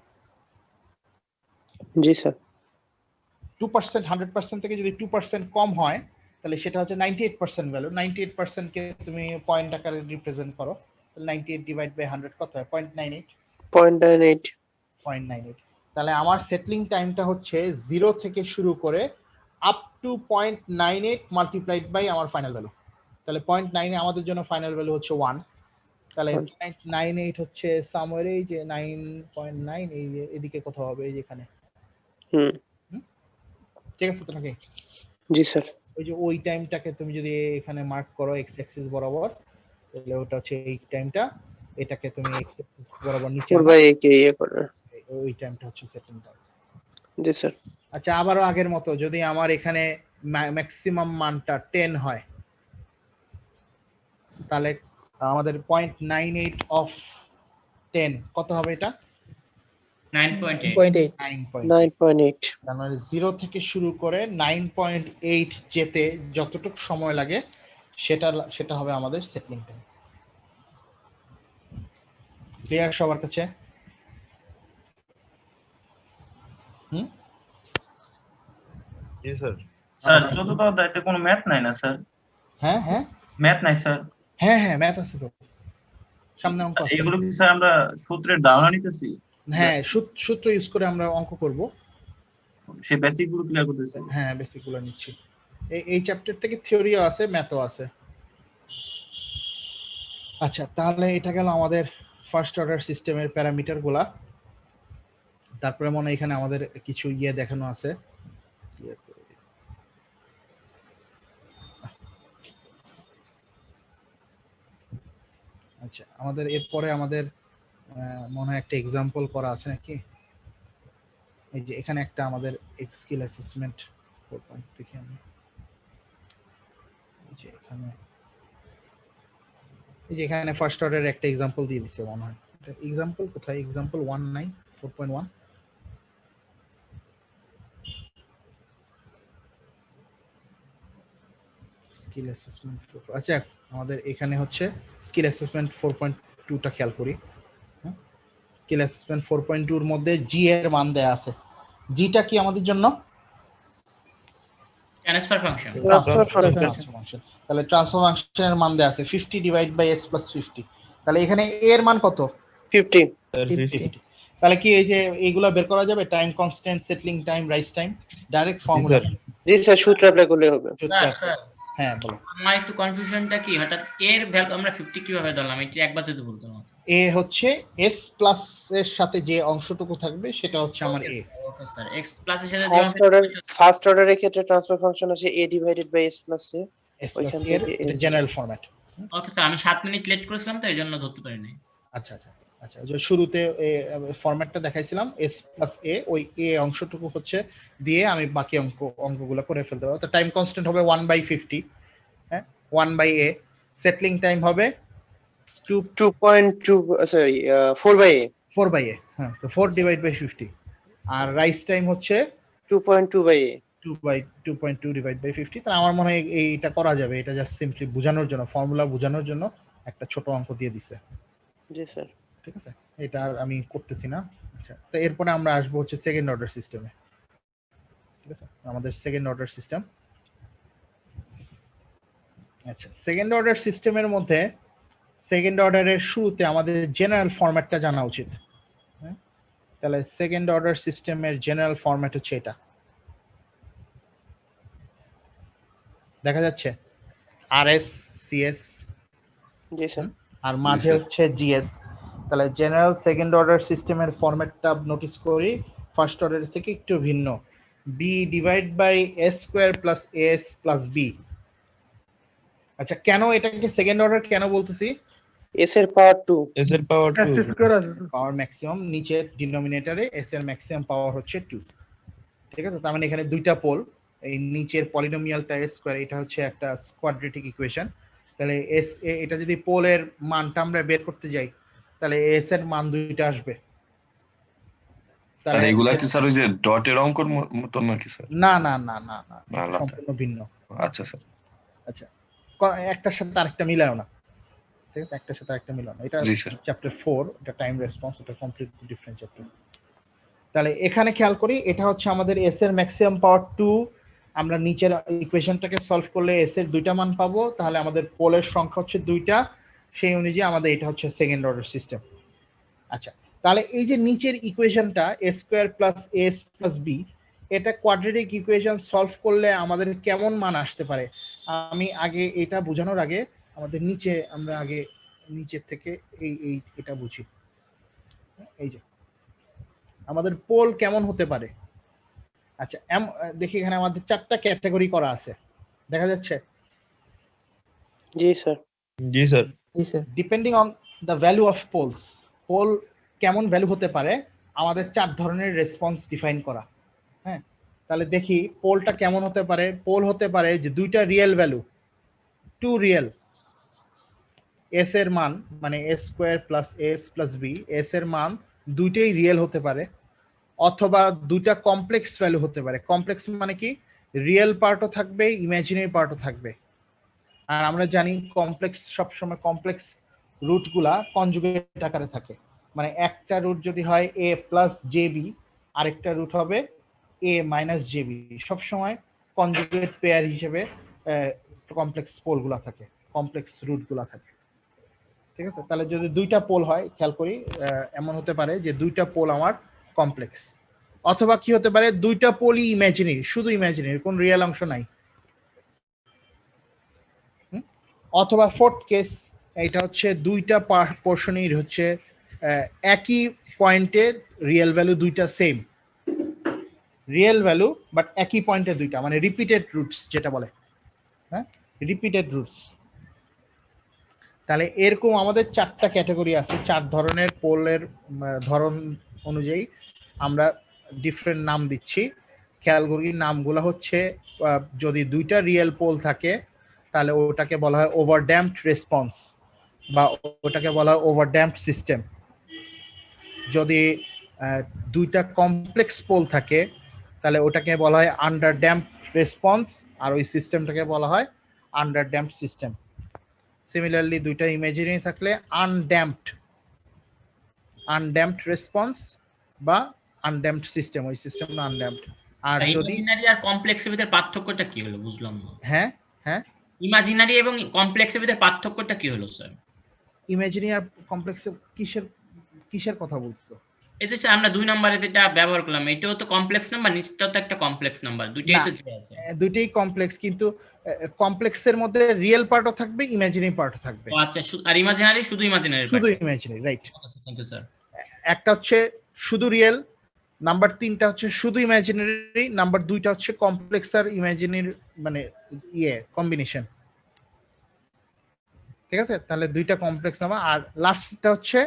জি স্যার। 2% 100% থেকে যদি 2% কম হয় তাহলে সেটা হচ্ছে 98% ভ্যালু। 98% কে তুমি পয়েন্ট আকারে রিপ্রেজেন্ট করো, তাহলে 98 ডিভাইড বাই 100 কত হয়? 0.98। 0.98। 0.98। তাহলে আমার সেটলিং টাইমটা হচ্ছে 0 থেকে শুরু করে আপ টু 0.98 মাল্টিপ্লাইড বাই আমার ফাইনাল ভ্যালু। তাহলে 0.9 আমাদের জন্য ফাইনাল ভ্যালু হচ্ছে 1। তাহলে 0.98 হচ্ছে সামওয়্যার এই যে 9.9 এই যে এদিকে কোথাও হবে, এই যে এখানে। ঠিক আছে তো নাকি? জি স্যার। ওই যে ওই টাইমটাকে তুমি যদি এখানে মার্ক করো এক্স অ্যাক্সিস বরাবর, তাহলে ওটা হচ্ছে এই টাইমটা, এটাকে তুমি এক্স অ্যাক্সিস বরাবর নিচে 4/8 কে ইয়ে করে। ওই টাইমটা হচ্ছে সেটিং টাইম। জি স্যার। আচ্ছা, আবারও আগের মতো যদি আমার এখানে ম্যাক্সিমাম মানটা 10 হয়, তাহলে আমাদের 0.98 অফ 10 কত হবে? এটা 9.8। 9.8। 9.8। তার মানে 0 থেকে শুরু করে 9.8 যেতে যতটুকু সময় লাগে সেটা হবে আমাদের সেটলিং টাইম। ক্লিয়ার সবার কাছে? জি স্যার। স্যার চতুর্থ অধ্যায়তে কোনো ম্যাথ নাই না স্যার? হ্যাঁ হ্যাঁ ম্যাথ নাই স্যার? হ্যাঁ হ্যাঁ ম্যাথ আছে তো, সামনে অঙ্ক আছে। এগুলো কি স্যার আমরা সূত্রের ধারণা নিতেছি? হ্যাঁ, সূত্র ইউজ করে আমরা অঙ্ক করব। সেই বেসিক গুলো ক্লিয়ার করতেছি। হ্যাঁ, বেসিক গুলো নিচ্ছি। এই চ্যাপ্টার থেকে থিওরিও আছে, ম্যাথও আছে। আচ্ছা, তাহলে এটা গেল আমাদের ফার্স্ট অর্ডার সিস্টেমের প্যারামিটার গুলা। তারপরে মনে হয় এখানে আমাদের কিছু দেখানো আছে। আচ্ছা, আমাদের এরপরে আমাদের মনে হয় একটা এক্সাম্পল করা আছে নাকি? এই যে এখানে একটা আমাদের স্কিল অ্যাসেসমেন্ট 4 দেখি আমি। এই যে এখানে ফার্স্ট অর্ডারের একটা এক্সাম্পল দিয়ে দিছে মনে হয়। এটা এক্সাম্পল কোথায়? এক্সাম্পল 19 4.1। Skill assessment. আচ্ছা, আমাদের এখানে হচ্ছে স্কিল অ্যাসেসমেন্ট 4.2টা খেয়াল করি। স্কিল অ্যাসেসমেন্ট 4.2 এর মধ্যে জি এর মান দেয়া আছে। জিটা কি আমাদের জন্য? Transfer function. তাহলে ট্রান্সফার ফাংশনের মান দেয়া আছে 50 ডিভাইড বাই s প্লাস 50। তাহলে এখানে a এর মান কত? 50। তাহলে কি এই যে এইগুলা বের করা যাবে? Time constant, settling time, rise time, direct formula. জি স্যার, সূত্র অ্যাপ্লাই করলে হবে। স্যার হ্যাঁ বলো। আমার একটু কনফিউশনটা কি, হঠাৎ এর ভ্যালু আমরা 50 কিভাবে ধরলাম? এটা একবার যদি বলতো। এ হচ্ছে s প্লাস এর সাথে যে অংশটুকু থাকবে সেটা হচ্ছে আমার a। Okay sir, x plus এর সাথে ফার্স্ট অর্ডারের ক্ষেত্রে ট্রান্সফার ফাংশন আছে a divided by s plus a। ওইখান থেকে এটা জেনারেল ফরম্যাট। ওকে স্যার, আমি 7 মিনিট লেট করেছিলাম তো এইজন্য ধরতে পারিনি। আচ্ছা আচ্ছা আচ্ছা, যে শুরুতে ফরম্যাটটা দেখাইছিলাম s প্লাস a, ওই a অংশটুকু হচ্ছে দিয়ে আমি বাকি অঙ্কগুলো করে ফেলতে পারবো। তো টাইম কনস্ট্যান্ট হবে 1/50, হ্যাঁ 1/a। সেটলিং টাইম হবে 2.2 সরি 4/a। 4/a, হ্যাঁ, তো 4 ডিভাইড বাই 50। আর রাইজ টাইম হচ্ছে 2.2/a। 2/2.2 divide by 50। তাহলে আমার মনে হয় এইটা করা যাবে। এটা জাস্ট সিম্পলি বোঝানোর জন্য, ফর্মুলা বোঝানোর জন্য একটা ছোট অঙ্ক দিয়ে দিছে। জি স্যার। ঠিক আছে, এটা আমি করতেছি না। আচ্ছা, তো এরপরে আমরা আসবো হচ্ছে সেকেন্ড অর্ডার সিস্টেমে। ঠিক আছে, আমাদের সেকেন্ড অর্ডার সিস্টেম। আচ্ছা, সেকেন্ড অর্ডার সিস্টেমের মধ্যে সেকেন্ড অর্ডারের শুরুতে আমাদের জেনারেল ফরম্যাটটা জানা উচিত। তাহলে সেকেন্ড অর্ডার সিস্টেমের জেনারেল ফরম্যাট হচ্ছে এটা, দেখা যাচ্ছে RS CS। জি স্যার। আর মাঝে হচ্ছে GS। তাহলে জেনারেল সেকেন্ড অর্ডার সিস্টেমের ফরম্যাটটা নোটিস করি ফার্স্ট অর্ডার থেকে একটু ভিন্ন। B divide by S square plus AS plus B। আচ্ছা, কেন এটাকে সেকেন্ড অর্ডার কেন বলতেছি? s এর পাওয়ার 2। s এর পাওয়ার 2 s স্কয়ার আছে। পাওয়ার ম্যাক্সিমাম নিচে ডিনোমিনেটরে, s এর ম্যাক্সিমাম পাওয়ার হচ্ছে 2। ঠিক আছে, তার মানে এখানে দুইটা পোল, এই নিচের পলিনোমিয়ালটা s স্কয়ার, এটা হচ্ছে একটা কোয়াড্রেটিক ইকুয়েশন। তাহলে s এটা যদি পোলের মানটা আমরা বের করতে যাই তাহলে s এর মান দুইটা আসবে। তাহলে এগুলা কি স্যার ওই যে ডটের অঙ্কর মত নাকি স্যার? না না না না না, সম্পূর্ণ ভিন্ন। আচ্ছা স্যার। আচ্ছা, একটার সাথে আরেকটা মিলায়ও না। ঠিক আছে, একটার সাথে একটা মিলন, এটা জি স্যার। চ্যাপ্টার 4, এটা টাইম রেসপন্স, এটা কমপ্লিটলি ডিফারেন্ট চ্যাপ্টার। তাহলে এখানে খেয়াল করি, এটা হচ্ছে আমাদের এস এর ম্যাক্সিমাম পাওয়ার 2। আমরা নিচের ইকুয়েশনটাকে সলভ করলে এস এর দুইটা মান পাবো, তাহলে আমাদের পোলের সংখ্যা হচ্ছে দুইটা, সেই অনুযায়ী আমাদের এটা হচ্ছে সেকেন্ড অর্ডার সিস্টেম। আচ্ছা, তাহলে এই যে নিচের ইকুয়েশনটা a square plus S plus b, এটা কোয়াড্রেটিক ইকুয়েশন সলভ করলে আমাদের কেমন মান আসতে পারে? আমি আগে এটা বোঝানোর আগে আমাদের আমরা আগে নিচের থেকে এটা বুঝি। এই যে আমাদের পোল কেমন হতে পারে। আচ্ছা, দেখি এখানে আমাদের 4টা ক্যাটাগরি করা আছে, দেখা যাচ্ছে? জি স্যার। জি স্যার। জি sir. Depending on the value of poles, pole কেমন ভ্যালু হতে পারে আমাদের 4 ধরনের রেসপন্স ডিফাইন করা। হ্যাঁ, তাহলে দেখি পোলটা কেমন হতে পারে। পোল হতে পারে যে দুইটা রিয়েল ভ্যালু, 2 রিয়েল, এস এর মান মানে S square plus S plus B, S এর মান দুইটাই রিয়েল হতে পারে, অথবা দুইটা কমপ্লেক্স ভ্যালু হতে পারে। কমপ্লেক্স মানে কি, রিয়েল পার্টও থাকবে, ইমাজিনারি পার্টও থাকবে। আর আমরা জানি কমপ্লেক্স সবসময় কমপ্লেক্স রুটগুলা কনজুগেট আকারে থাকে, মানে একটা রুট যদি হয় এ প্লাস জেবি, আরেকটা রুট হবে এ মাইনাস জেবি, সবসময় কনজুগেট পেয়ার হিসেবে কমপ্লেক্স পোলগুলা থাকে, কমপ্লেক্স রুটগুলা থাকে। ঠিক আছে, তাহলে যদি দুইটা পোল হয়, খেয়াল করি এমন হতে পারে যে দুইটা পোল আমার কমপ্লেক্স, অথবা কি হতে পারে দুইটা পোলই ইমাজিনারি, শুধু ইমাজিনারি, কোন রিয়েল অংশ নাই। অথবা ফোর্থ কেস, এটা হচ্ছে দুইটা পোর্শনই হচ্ছে একই পয়েন্টে রিয়েল ভ্যালু দুইটা সেম, রিয়েল ভ্যালু বাট একই পয়েন্টে দুইটা, মানে রিপিটেড রুটস যেটা বলে, হ্যাঁ, রিপিটেড রুটস। তাহলে এরকম আমাদের 4টা ক্যাটাগরি আছে, 4 ধরনের পোলের ধরন অনুযায়ী আমরা ডিফারেন্ট নাম দিচ্ছি। খেয়াল করি নামগুলো হচ্ছে, যদি দুইটা রিয়েল পোল থাকে তাহলে ওটাকে বলা হয় ওভারড্যাম্পড রেসপন্স, বা ওটাকে বলা হয় ওভারড্যাম্পড সিস্টেম। যদি দুইটা কমপ্লেক্স পোল থাকে তাহলে ওটাকে বলা হয় আন্ডারড্যাম্পড রেসপন্স, আর ওই সিস্টেমটাকে বলা হয় আন্ডারড্যাম্পড সিস্টেম। সিমিলারলি দুইটা ইমাজিনারি থাকলে আনড্যাম্পড রেসপন্স বা আনড্যাম্পড সিস্টেম, ওই সিস্টেমটা আনড্যাম্পড। আর যদি ইমাজিনারি আর কমপ্লেক্সের ভিতরে পার্থক্যটা কি হলো বুঝলাম না। হ্যাঁ হ্যাঁ, ইমাজিনারি এবং কমপ্লেক্সের ভিতরে পার্থক্যটা কি হলো স্যার? ইমাজিনারি আর কমপ্লেক্সে কিসের কথা বলছো? এই যে আমরা 2 নম্বরে যেটা ব্যবহার করলাম, এটাও তো কমপ্লেক্স নাম্বার, নিচটাও তো একটা কমপ্লেক্স নাম্বার, দুইটাই তো দেয়া আছে। দুইটাই কমপ্লেক্স, কিন্তু কমপ্লেক্সের মধ্যে রিয়েল পার্টও থাকবে, ইমাজিনারি পার্টও থাকবে। ও আচ্ছা, আর ইমাজিনারি শুধু ইমাজিনারি, শুধু imaginary, right. Thank you sir. একটা হচ্ছে শুধু রিয়েল, নাম্বার 3টা হচ্ছে শুধু ইমাজিনারি, নাম্বার 2টা হচ্ছে কমপ্লেক্স আর ইমাজিনারি, মানে কম্বিনেশন। ঠিক আছে, তাহলে দুইটা কমপ্লেক্স নাম্বার। আর লাস্টটা হচ্ছে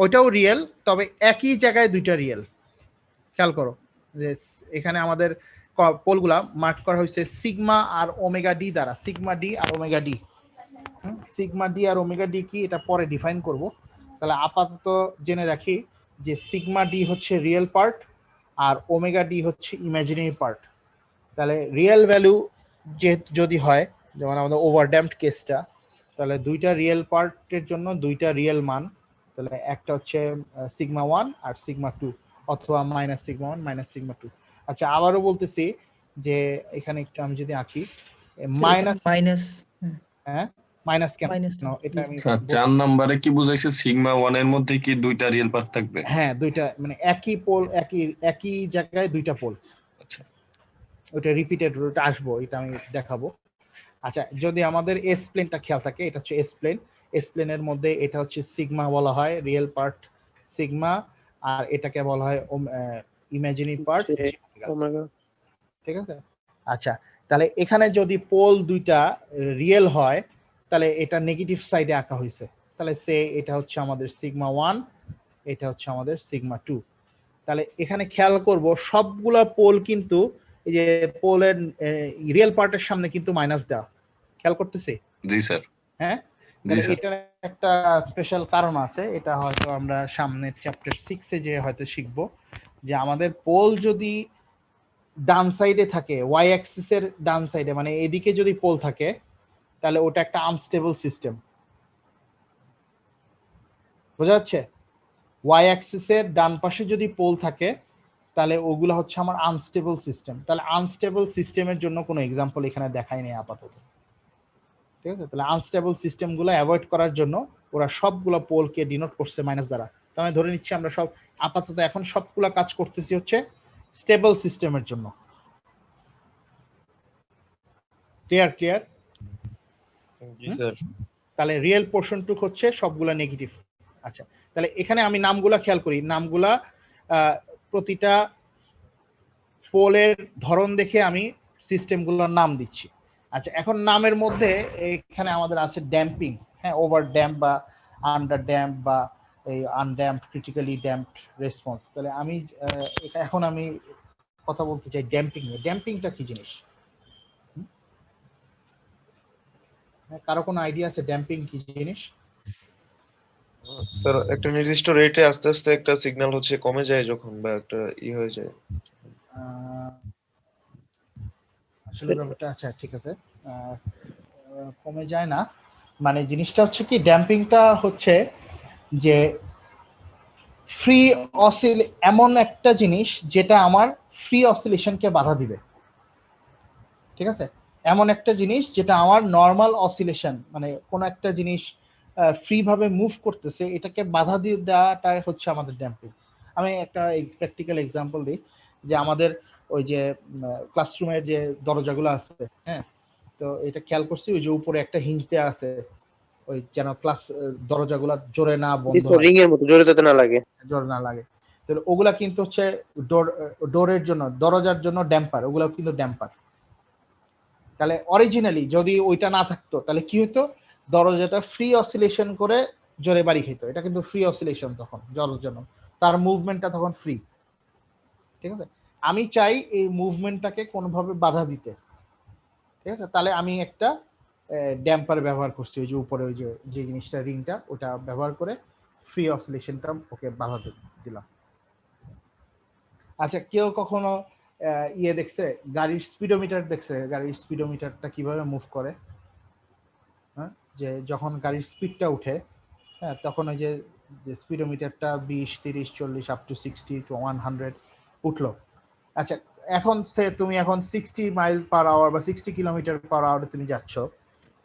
ওইটাও রিয়েল, তবে একই জায়গায় দুইটা রিয়েল। খেয়াল করো যে এখানে আমাদের পোলগুলা মার্ক করা হয়েছে সিগমা আর ওমেগা ডি দ্বারা, সিগমা ডি আর ওমেগা ডি। সিগমা ডি আর ওমেগা ডি কি, এটা পরে ডিফাইন করব। তাহলে আপাতত জেনে রাখি যে সিগমা ডি হচ্ছে রিয়েল পার্ট আর ওমেগা ডি হচ্ছে ইমাজিনারি পার্ট। তাহলে রিয়েল ভ্যালু যদি হয়, যেমন আমাদের ওভারড্যাম্পড কেসটা, তাহলে দুইটা রিয়েল পার্টের জন্য দুইটা রিয়েল মান, তাহলে একটা হচ্ছে সিগমা 1 আর সিগমা 2, অথবা মাইনাস সিগমা 1 মাইনাস সিগমা 2। আচ্ছা, আবারও বলতেছি যে এখানে একটু আমি যদি আঁকি মাইনাস, হ্যাঁ মাইনাস কেন, এটা আমি স্যার 4 নম্বরে কি বুঝাইছে, সিগমা 1 এর মধ্যে কি দুইটা রিয়েল পার্ট থাকবে? হ্যাঁ, দুইটা, মানে একই পোল, একই জায়গায় দুইটা পোল। আচ্ছা, ওটা রিপিটেড রুট আসবো, এটা আমি দেখাবো। আচ্ছা, যদি আমাদের এস প্লেনটা খেয়াল থাকে, এটা হচ্ছে এস প্লেন, এস প্লেনের মধ্যে এটা হচ্ছে সিগমা বলা হয় রিয়েল পার্ট সিগমা, আর এটাকে বলা হয় ইমাজিনারি পার্ট ওমেগা। ঠিক আছে, আচ্ছা, তাহলে এখানে যদি পোল দুইটা রিয়েল হয় তাহলে এটা নেগেটিভ সাইডে আঁকা হয়েছে, তাহলে সে এটা হচ্ছে আমাদের সিগমা 1, এটা হচ্ছে আমাদের সিগমা 2। তাহলে এখানে খেয়াল করব সবগুলা পোল কিন্তু এই যে পোলের রিয়েল পার্টের সামনে কিন্তু মাইনাস দেওয়া, খেয়াল করতেছি? জি স্যার। হ্যাঁ, এটার একটা স্পেশাল কারণ আছে, এটা হয়তো আমরা সামনের চ্যাপ্টার 6-এ যে হয়তো শিখবো, যে আমাদের পোল যদি ডান সাইডে থাকে, ওয়াই অ্যাক্সিসের ডান সাইডে, মানে এদিকে যদি পোল থাকে তাহলে ওটা একটা আনস্টেবল সিস্টেম। বোঝা যাচ্ছে? ওয়াই অ্যাক্সিসের ডান পাশে যদি পোল থাকে তাহলে ওগুলো হচ্ছে আমার আনস্টেবল সিস্টেম। তাহলে আনস্টেবল সিস্টেমের জন্য কোনো এক্সাম্পল এখানে দেখাই নেই আপাতত, ঠিক আছে? তাহলে আনস্টেবল সিস্টেমগুলো অ্যাভয়েড করার জন্য ওরা সবগুলো পোলকে ডিনোট করছে মাইনাস দ্বারা। তার মানে ধরে নিচ্ছি আমরা সব আপাতত এখন সবগুলা কাজ করতেছি হচ্ছে স্টেবল সিস্টেমের জন্য। ক্লিয়ার? জি স্যার। তাহলে রিয়েল পোর্শনটুক হচ্ছে সবগুলা নেগেটিভ। আচ্ছা, তাহলে এখানে আমি নামগুলা খেয়াল করি, নামগুলা প্রতিটা পোলের ধরন দেখে আমি সিস্টেমগুলোর নাম দিচ্ছি। আচ্ছা, এখন নামের মধ্যে এখানে আমাদের আছে ড্যাম্পিং, হ্যাঁ, ওভার ড্যাম্প বা আন্ডার ড্যাম্প বা এই আনড্যাম্পড, ক্রিটিক্যালি ড্যাম্পড রেসপন্স। তাহলে আমি এখন আমি কথা বলতে চাই ড্যাম্পিং নিয়ে। ড্যাম্পিংটা কি জিনিস? কারো কোনো আইডিয়া আছে ড্যাম্পিং কি জিনিস? স্যার একটা নির্দিষ্ট রেটে আস্তে আস্তে একটা সিগন্যাল হচ্ছে কমে যায় যখন, বা একটা হয়ে যায়। আসলে ব্যাপারটা, আচ্ছা ঠিক আছে, কমে যায় না, মানে জিনিসটা হচ্ছে কি, ড্যাম্পিংটা হচ্ছে যে ফ্রি এমন একটা জিনিস যেটা আমার ফ্রি অসিলেশনকে বাধা দিবে, ঠিক আছে? এমন একটা জিনিস যেটা আমার নর্মাল অসিলেশন, মানে কোন একটা জিনিস ফ্রি ভাবে মুভ করতেছে, এটাকে বাধা দিয়ে দেওয়াটাই হচ্ছে আমাদের ড্যাম্পিং। আমি একটা প্র্যাকটিক্যাল এক্সাম্পল দিই, যে আমাদের ওই যে ক্লাসরুমের যে দরজাগুলো আছে, হ্যাঁ, তো এটা খেয়াল করছি, ওই যে উপরে একটা হিঞ্জ দেওয়া আছে, ওই যেন ক্লাস দরজাগুলো জোরে না বন্ধ হয়, রিং এর মতো জোরে যাতে না লাগে। জোরে না লাগে। তো ওগুলা কিন্তু হচ্ছে ডোরের জন্য, দরজার জন্য ড্যাম্পার, ওগুলো কিন্তু ড্যাম্পার। তাহলে অরিজিনালি যদি ওইটা না থাকতো তাহলে কি হতো, দরজাটা ফ্রি অসিলেশন করে জোরে বাড়ি খেত। এটা কিন্তু ফ্রি অসিলেশন তখন দরজার জন্য, তার মুভমেন্টটা তখন ফ্রি, ঠিক আছে? আমি চাই এই মুভমেন্টটাকে কোনোভাবে বাধা দিতে, ঠিক আছে? তাহলে আমি একটা ড্যাম্পার ব্যবহার করছি, ওই যে উপরে ওই যে জিনিসটা, রিংটা, ওটা ব্যবহার করে ফ্রি অসিলেশনটা ওকে বাধা দিলাম। আচ্ছা, কেউ কখনো দেখছে গাড়ির স্পিডোমিটার দেখছে? গাড়ির স্পিডোমিটারটা কিভাবে মুভ করে? হ্যাঁ, যে যখন গাড়ির স্পিডটা উঠে, হ্যাঁ, তখন ওই যে স্পিডোমিটারটা 20, 30, 40 আপ টু 60 টু 100 উঠলো। আচ্ছা, এখন তুমি এখন 60 মাইল পার আওয়ার বা 60 কিলোমিটার পার আওয়ারে তুমি যাচ্ছ,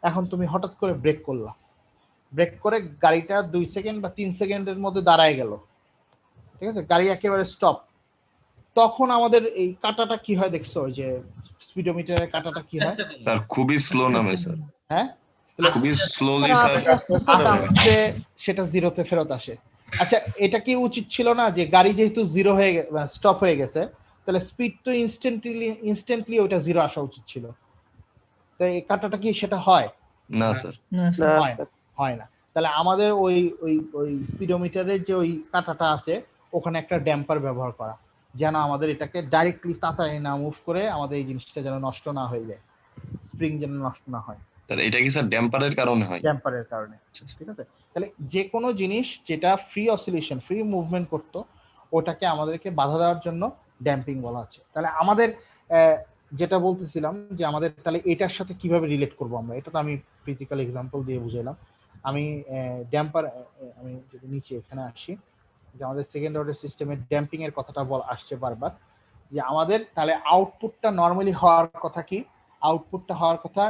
এখন তুমি হঠাৎ করে ব্রেক করলা, ব্রেক করে গাড়িটা 2 সেকেন্ড বা 3 সেকেন্ডের মধ্যে দাঁড়ায় গেল, ঠিক আছে? গাড়ি একেবারে স্টপ। তখন আমাদের এই কাটাটা কি হয় দেখছো? ওই যে স্পিডোমিটারের কাটাটা কি হয়? স্যার খুবই স্লো নামে স্যার, হ্যাঁ, খুবই স্লোলি স্যার। সেটা জিরোতে ফেরত আসে। আচ্ছা, এটা কি উচিত ছিল না যে গাড়ি যেহেতু জিরো হয়ে স্টপ হয়ে গেছে, তাহলে স্পিড তো ইনস্ট্যান্টলি ওটা জিরো আসা উচিত ছিল। তো এই কাটাটা কি সেটা হয়? না স্যার, হয় না। তাহলে আমাদের ওই ওই ওই স্পিডোমিটারের যে ওই কাটাটা আছে, ওখানে একটা ড্যাম্পার ব্যবহার করা, যেন আমাদের এটাকে ডাইরেক্টলি তাড়াতাড়ি না মুভ করে আমাদের এই জিনিসটা যেন নষ্ট না হয়ে যায়, স্প্রিং যেন নষ্ট না হয়। স্যার এটা কি স্যার ড্যাম্পারের কারণে হয়? ড্যাম্পারের কারণে, ঠিক আছে? তাহলে যে কোনো জিনিস যেটা ফ্রি অসিলেশন, ফ্রি মুভমেন্ট করতো, ওটাকে আমাদেরকে বাধা দেওয়ার জন্য ড্যাম্পিং বলা হচ্ছে। তাহলে আমাদের যেটা বলতেছিলাম যে আমাদের তাহলে এটার সাথে কিভাবে রিলেট করব আমরা, এটা তো আমি ফিজিক্যাল এক্সাম্পল দিয়ে বুঝাইলাম। আমি ড্যাম্পার, আমি যদি নিচে এখানে আসি, যে আমাদের সেকেন্ড অর্ডার সিস্টেমের ড্যাম্পিং এর কথাটা আসছে বারবার, যে আমাদের তাহলে আউটপুটটা নরমালি হওয়ার কথা কি, আউটপুটটা হওয়ার কথা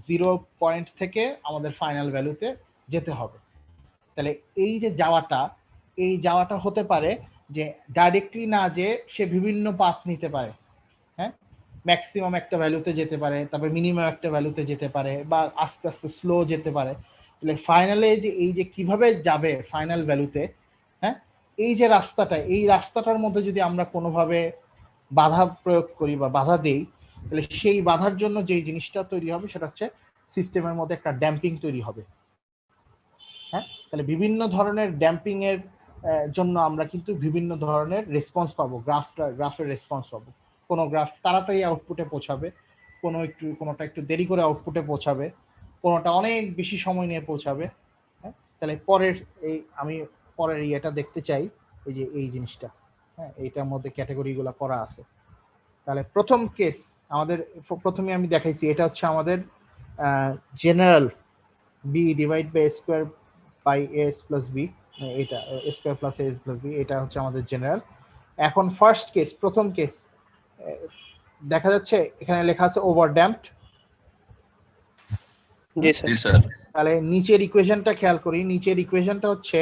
0 পয়েন্ট থেকে আমাদের ফাইনাল ভ্যালুতে যেতে হবে। তাহলে এই যে যাওয়াটা হতে পারে যে ডাইরেক্টলি না, যে সে বিভিন্ন পাথ নিতে পারে, হ্যাঁ, ম্যাক্সিমাম একটা ভ্যালুতে যেতে পারে, তারপর মিনিমাম একটা ভ্যালুতে যেতে পারে, বা আস্তে আস্তে স্লো যেতে পারে। তাহলে ফাইনালে যে এই যে কিভাবে যাবে ফাইনাল ভ্যালুতে, হ্যাঁ, এই যে রাস্তাটা, এই রাস্তাটার মধ্যে যদি আমরা কোনোভাবে বাধা প্রয়োগ করি বা বাধা দেই, তাহলে সেই বাধার জন্য যে জিনিসটা তৈরি হবে সেটা হচ্ছে সিস্টেমের মধ্যে একটা ড্যাম্পিং তৈরি হবে। হ্যাঁ, তাহলে বিভিন্ন ধরনের ড্যাম্পিং এর জন্য আমরা কিন্তু বিভিন্ন ধরনের রেসপন্স পাবো, গ্রাফের রেসপন্স পাবো। কোনো গ্রাফ তাড়াতাড়ি আউটপুটে পৌঁছাবে, কোনোটা একটু দেরি করে আউটপুটে পৌঁছাবে, কোনোটা অনেক বেশি সময় নিয়ে পৌঁছাবে। হ্যাঁ, তাহলে আমি পরের ইয়েটা দেখতে চাই, এই যে এই জিনিসটা, হ্যাঁ, এইটার মধ্যে ক্যাটাগরিগুলো করা আছে। তাহলে প্রথম কেস আমাদের, প্রথমে আমি দেখাইছি, এটা হচ্ছে আমাদের general b divide by square by s plus b, এটা a square plus S plus b, এটা হচ্ছে আমাদের জেনারেল। এখন ফার্স্ট কেস, প্রথম কেস দেখা যাচ্ছে এখানে লেখা আছে ওভার ড্যাম্পড। জি স্যার। জি স্যার। তাহলে নিচের ইকুয়েশনটা খেয়াল করি, নিচের ইকুয়েশনটা হচ্ছে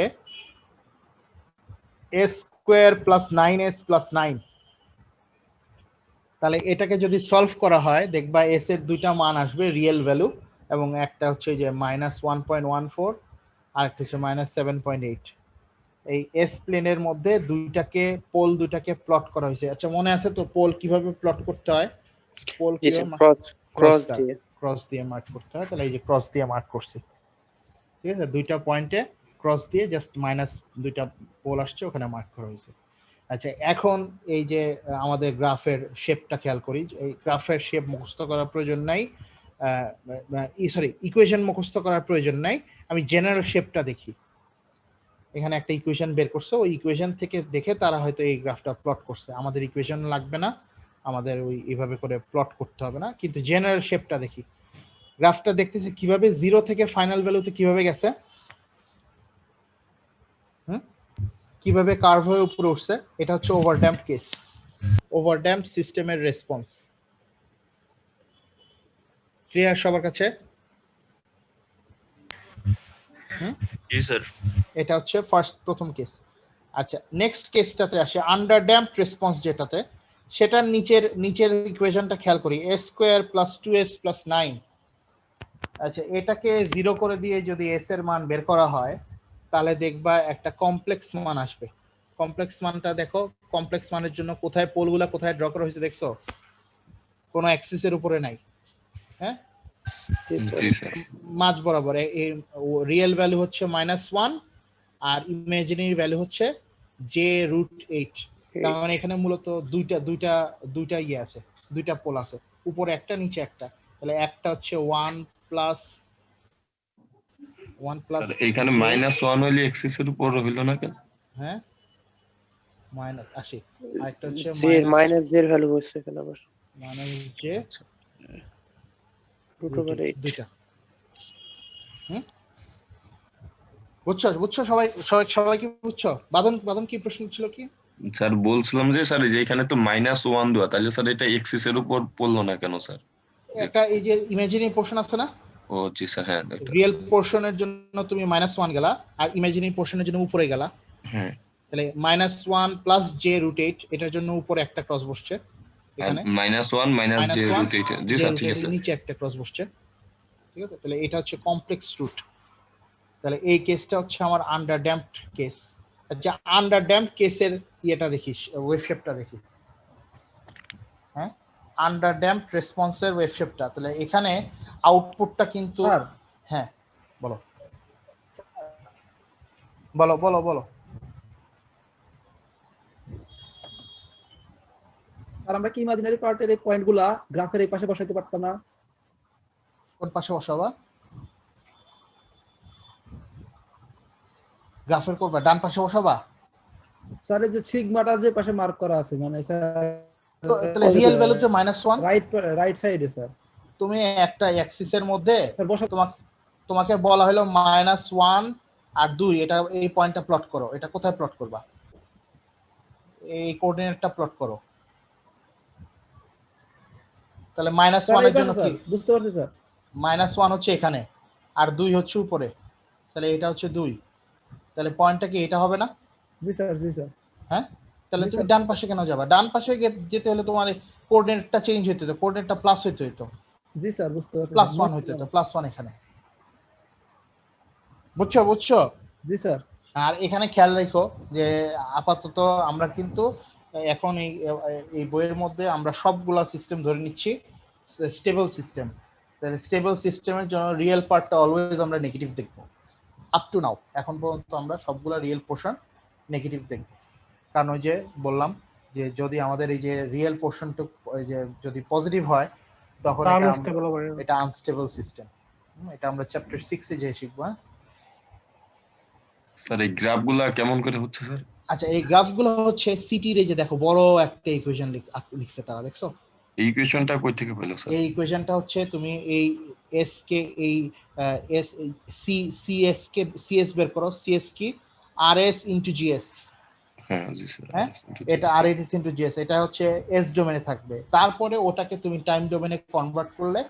S square plus 9s plus 9। তাহলে এটাকে যদি সলভ করা হয় দেখবা এস এর দুইটা মান আসবে রিয়েল ভ্যালু, এবং একটা হচ্ছে যে -1.14 আর একটা হচ্ছে -7.8। এই এস প্লেনের মধ্যে দুইটাকে পোল দুইটাকে প্লট করা হয়েছে। আচ্ছা মনে আছে তো পোল কিভাবে প্লট করতে হয়? পোল জি স্যার, কিভাবে ক্রস দিয়ে। ক্রস দিয়ে মার্ক করতে হয়। তাহলে এই যে ক্রস দিয়ে মার্ক করছি, ঠিক আছে, দুইটা পয়েন্টে ক্রস দিয়ে জাস্ট মাইনাস দুইটা পোল আসছে ওখানে মার্ক করা হয়েছে। আচ্ছা এখন এই যে আমাদের গ্রাফের শেপটা খেয়াল করি, এই গ্রাফের শেপ মুখস্থ করার প্রয়োজন নাই, সরি ইকুয়েশন মুখস্থ করার প্রয়োজন নাই, আমি জেনারেল শেপটা দেখি। এখানে একটা ইকুয়েশন বের করছে, ওই ইকুয়েশন থেকে দেখে তারা হয়তো এই গ্রাফটা প্লট করছে। আমাদের ইকুয়েশন লাগবে না, আমাদের ওই এইভাবে করে প্লট করতে হবে না, কিন্তু জেনারেল শেপটা দেখি। গ্রাফটা দেখতেছি কিভাবে জিরো থেকে ফাইনাল ভ্যালুতে কিভাবে গেছে, কিভাবে কার্ভ হয়ে উপরে উঠছে। এটা হচ্ছে ওভারড্যাম্পড কেস, ওভারড্যাম্পড সিস্টেমের রেসপন্স। ক্লিয়ার সবার কাছে? জি স্যার। এটা হচ্ছে প্রথম কেস। আচ্ছা নেক্সট কেসটাতে আসে আন্ডারড্যাম্পড রেসপন্স, যেটাতে সেটার নিচের ইকুয়েশনটা খেয়াল করি, এ স্কোয়ার প্লাস 2s প্লাস 9। আচ্ছা এটাকে জিরো করে দিয়ে যদি এস এর মান বের করা হয় তাহলে দেখবা একটা কমপ্লেক্স মান আসবে। কমপ্লেক্স মানটা দেখো, কমপ্লেক্স মানের জন্য কোথায় পোলগুলা কোথায় ড্র করা হয়েছে দেখছো? কোনো অ্যাক্সিসের উপরে নাই, হ্যাঁ জি স্যার। মাঝ বরাবর। এই রিয়েল ভ্যালু হচ্ছে -1 আর ইমাজিনারি ভ্যালু হচ্ছে j√8। তার মানে এখানে মূলত দুইটা ইয়ে আছে, দুইটা পোল আছে, উপরে একটা নিচে একটা। তাহলে একটা হচ্ছে 1 প্লাস আর এখানে -1 হইলে এক্সিস এর উপর হইল না কেন? হ্যাঁ মাইনাস 80, আর একটা হচ্ছে মাইনাস জের ভ্যালু হচ্ছে এখানে আবার j √8। দুইটা। বুঝছো সবাই কি বুঝছো? বাদন কি প্রশ্ন ছিল কি? স্যার বলছিলাম যে স্যার যে এখানে তো -1 দেওয়া, তাহলে স্যার এটা এক্সিস এর উপর পড়লো না কেন স্যার? একটা এই যে ইমাজিনারি পোর্শন আছে না, ও জি স্যার। হ্যাঁ রিয়েল পোর্শনের জন্য তুমি -1 গেলা আর ইমাজিনারি পোর্শনের জন্য উপরে গেলা। হ্যাঁ। তাহলে -1 প্লাস j√8 এটার জন্য উপরে একটা ক্রস বসছে এখানে, -1 j√8। জি স্যার ঠিক আছে। নিচে একটা ক্রস বসছে, ঠিক আছে। তাহলে এটা হচ্ছে কমপ্লেক্স রুট। তাহলে এই কেসটা হচ্ছে আমার আন্ডারড্যাম্পড কেস। আচ্ছা আন্ডারড্যাম্পড কেসের ইয়েটা দেখিস, ওয়েভ শেপটা দেখি, হ্যাঁ আন্ডারড্যাম্পড রেসপন্সের ওয়েভ শেপটা। তাহলে এখানে আউটপুটটা কিন্তু, হ্যাঁ বলো বলো বলো বলো। স্যার আমরা কি ইমাজিনারি পার্টের এই পয়েন্টগুলা গ্রাফের এই পাশে বসাইতে পারতাম না? কোন পাশে বসাবা? গ্রাফের করবা ডান পাশে বসাবা? স্যার এই যে সিগমাটা যে পাশে মার্ক করা আছে মানে স্যার তাহলে রিয়েল ভ্যালুতে -1 রাইট সাইডে স্যার। তুমি একটা অ্যাক্সিসের মধ্যে স্যার বসা তোমাকে বলা হলো -1 আর 2, এটা এই পয়েন্টটা প্লট করো। এটা কোথায় প্লট করবা? এই কোঅর্ডিনেটটা প্লট করো। তাহলে -1 এর জন্য কি বুঝতে পারছি স্যার? -1 হচ্ছে এখানে আর 2 হচ্ছে উপরে, তাহলে এটা হচ্ছে 2। তাহলে পয়েন্টটা কি এটা হবে না? জি স্যার জি স্যার। হ্যাঁ তাহলে তুমি ডান পাশে কেন যাবা? ডান পাশে যেতে হলে তোমার কোঅর্ডিনেটটা চেঞ্জ হইতে হতো, কোঅর্ডিনেটটা প্লাস হইতে হতো। জি স্যার বুঝতে পারছি। +1 হইতে হতো, +1 এখানে। বুঝছো? জি স্যার। আর এখানে খেয়াল রাখো যে আপাতত আমরা কিন্তু এখন এই বইয়ের মধ্যে আমরা সবগুলা সিস্টেম ধরে নিচ্ছি স্টেবল সিস্টেম। তাহলে স্টেবল সিস্টেমের জন্য রিয়েল পার্টটা অলওয়েজ আমরা নেগেটিভ দেখব। আপ টু নাও এখন পর্যন্ত আমরা সবগুলা রিয়েল পোর্শন নেগেটিভ দেখব, কারণ ওই যে বললাম যে যদি আমাদের এই যে রিয়েল পোর্শনটা যে যদি পজিটিভ হয় তখন এটা আনস্টেবল সিস্টেম। এটা আমরা চ্যাপ্টার 6 এ যে শিখবো। স্যার এই গ্রাফগুলা কেমন করে হচ্ছে স্যার? আচ্ছা এই গ্রাফগুলো হচ্ছে সিটির, এই যে দেখো বড় একটা ইকুয়েশন লিখছে তারা, দেখছো এই ইকুয়েশনটা কই থেকে পেলো স্যার? এই ইকুয়েশনটা হচ্ছে তুমি এই এস কে এই এস সি সিএস বের করো। সিএস কি? আর এস ইনটু জিএস। হ্যাঁ জি স্যার। হ্যাঁ, এটা আর এস ইনটু জিএস, এটা হচ্ছে এস ডোমেনে থাকবে। তারপরে ওটাকে তুমি টাইম ডোমেনে কনভার্ট করলে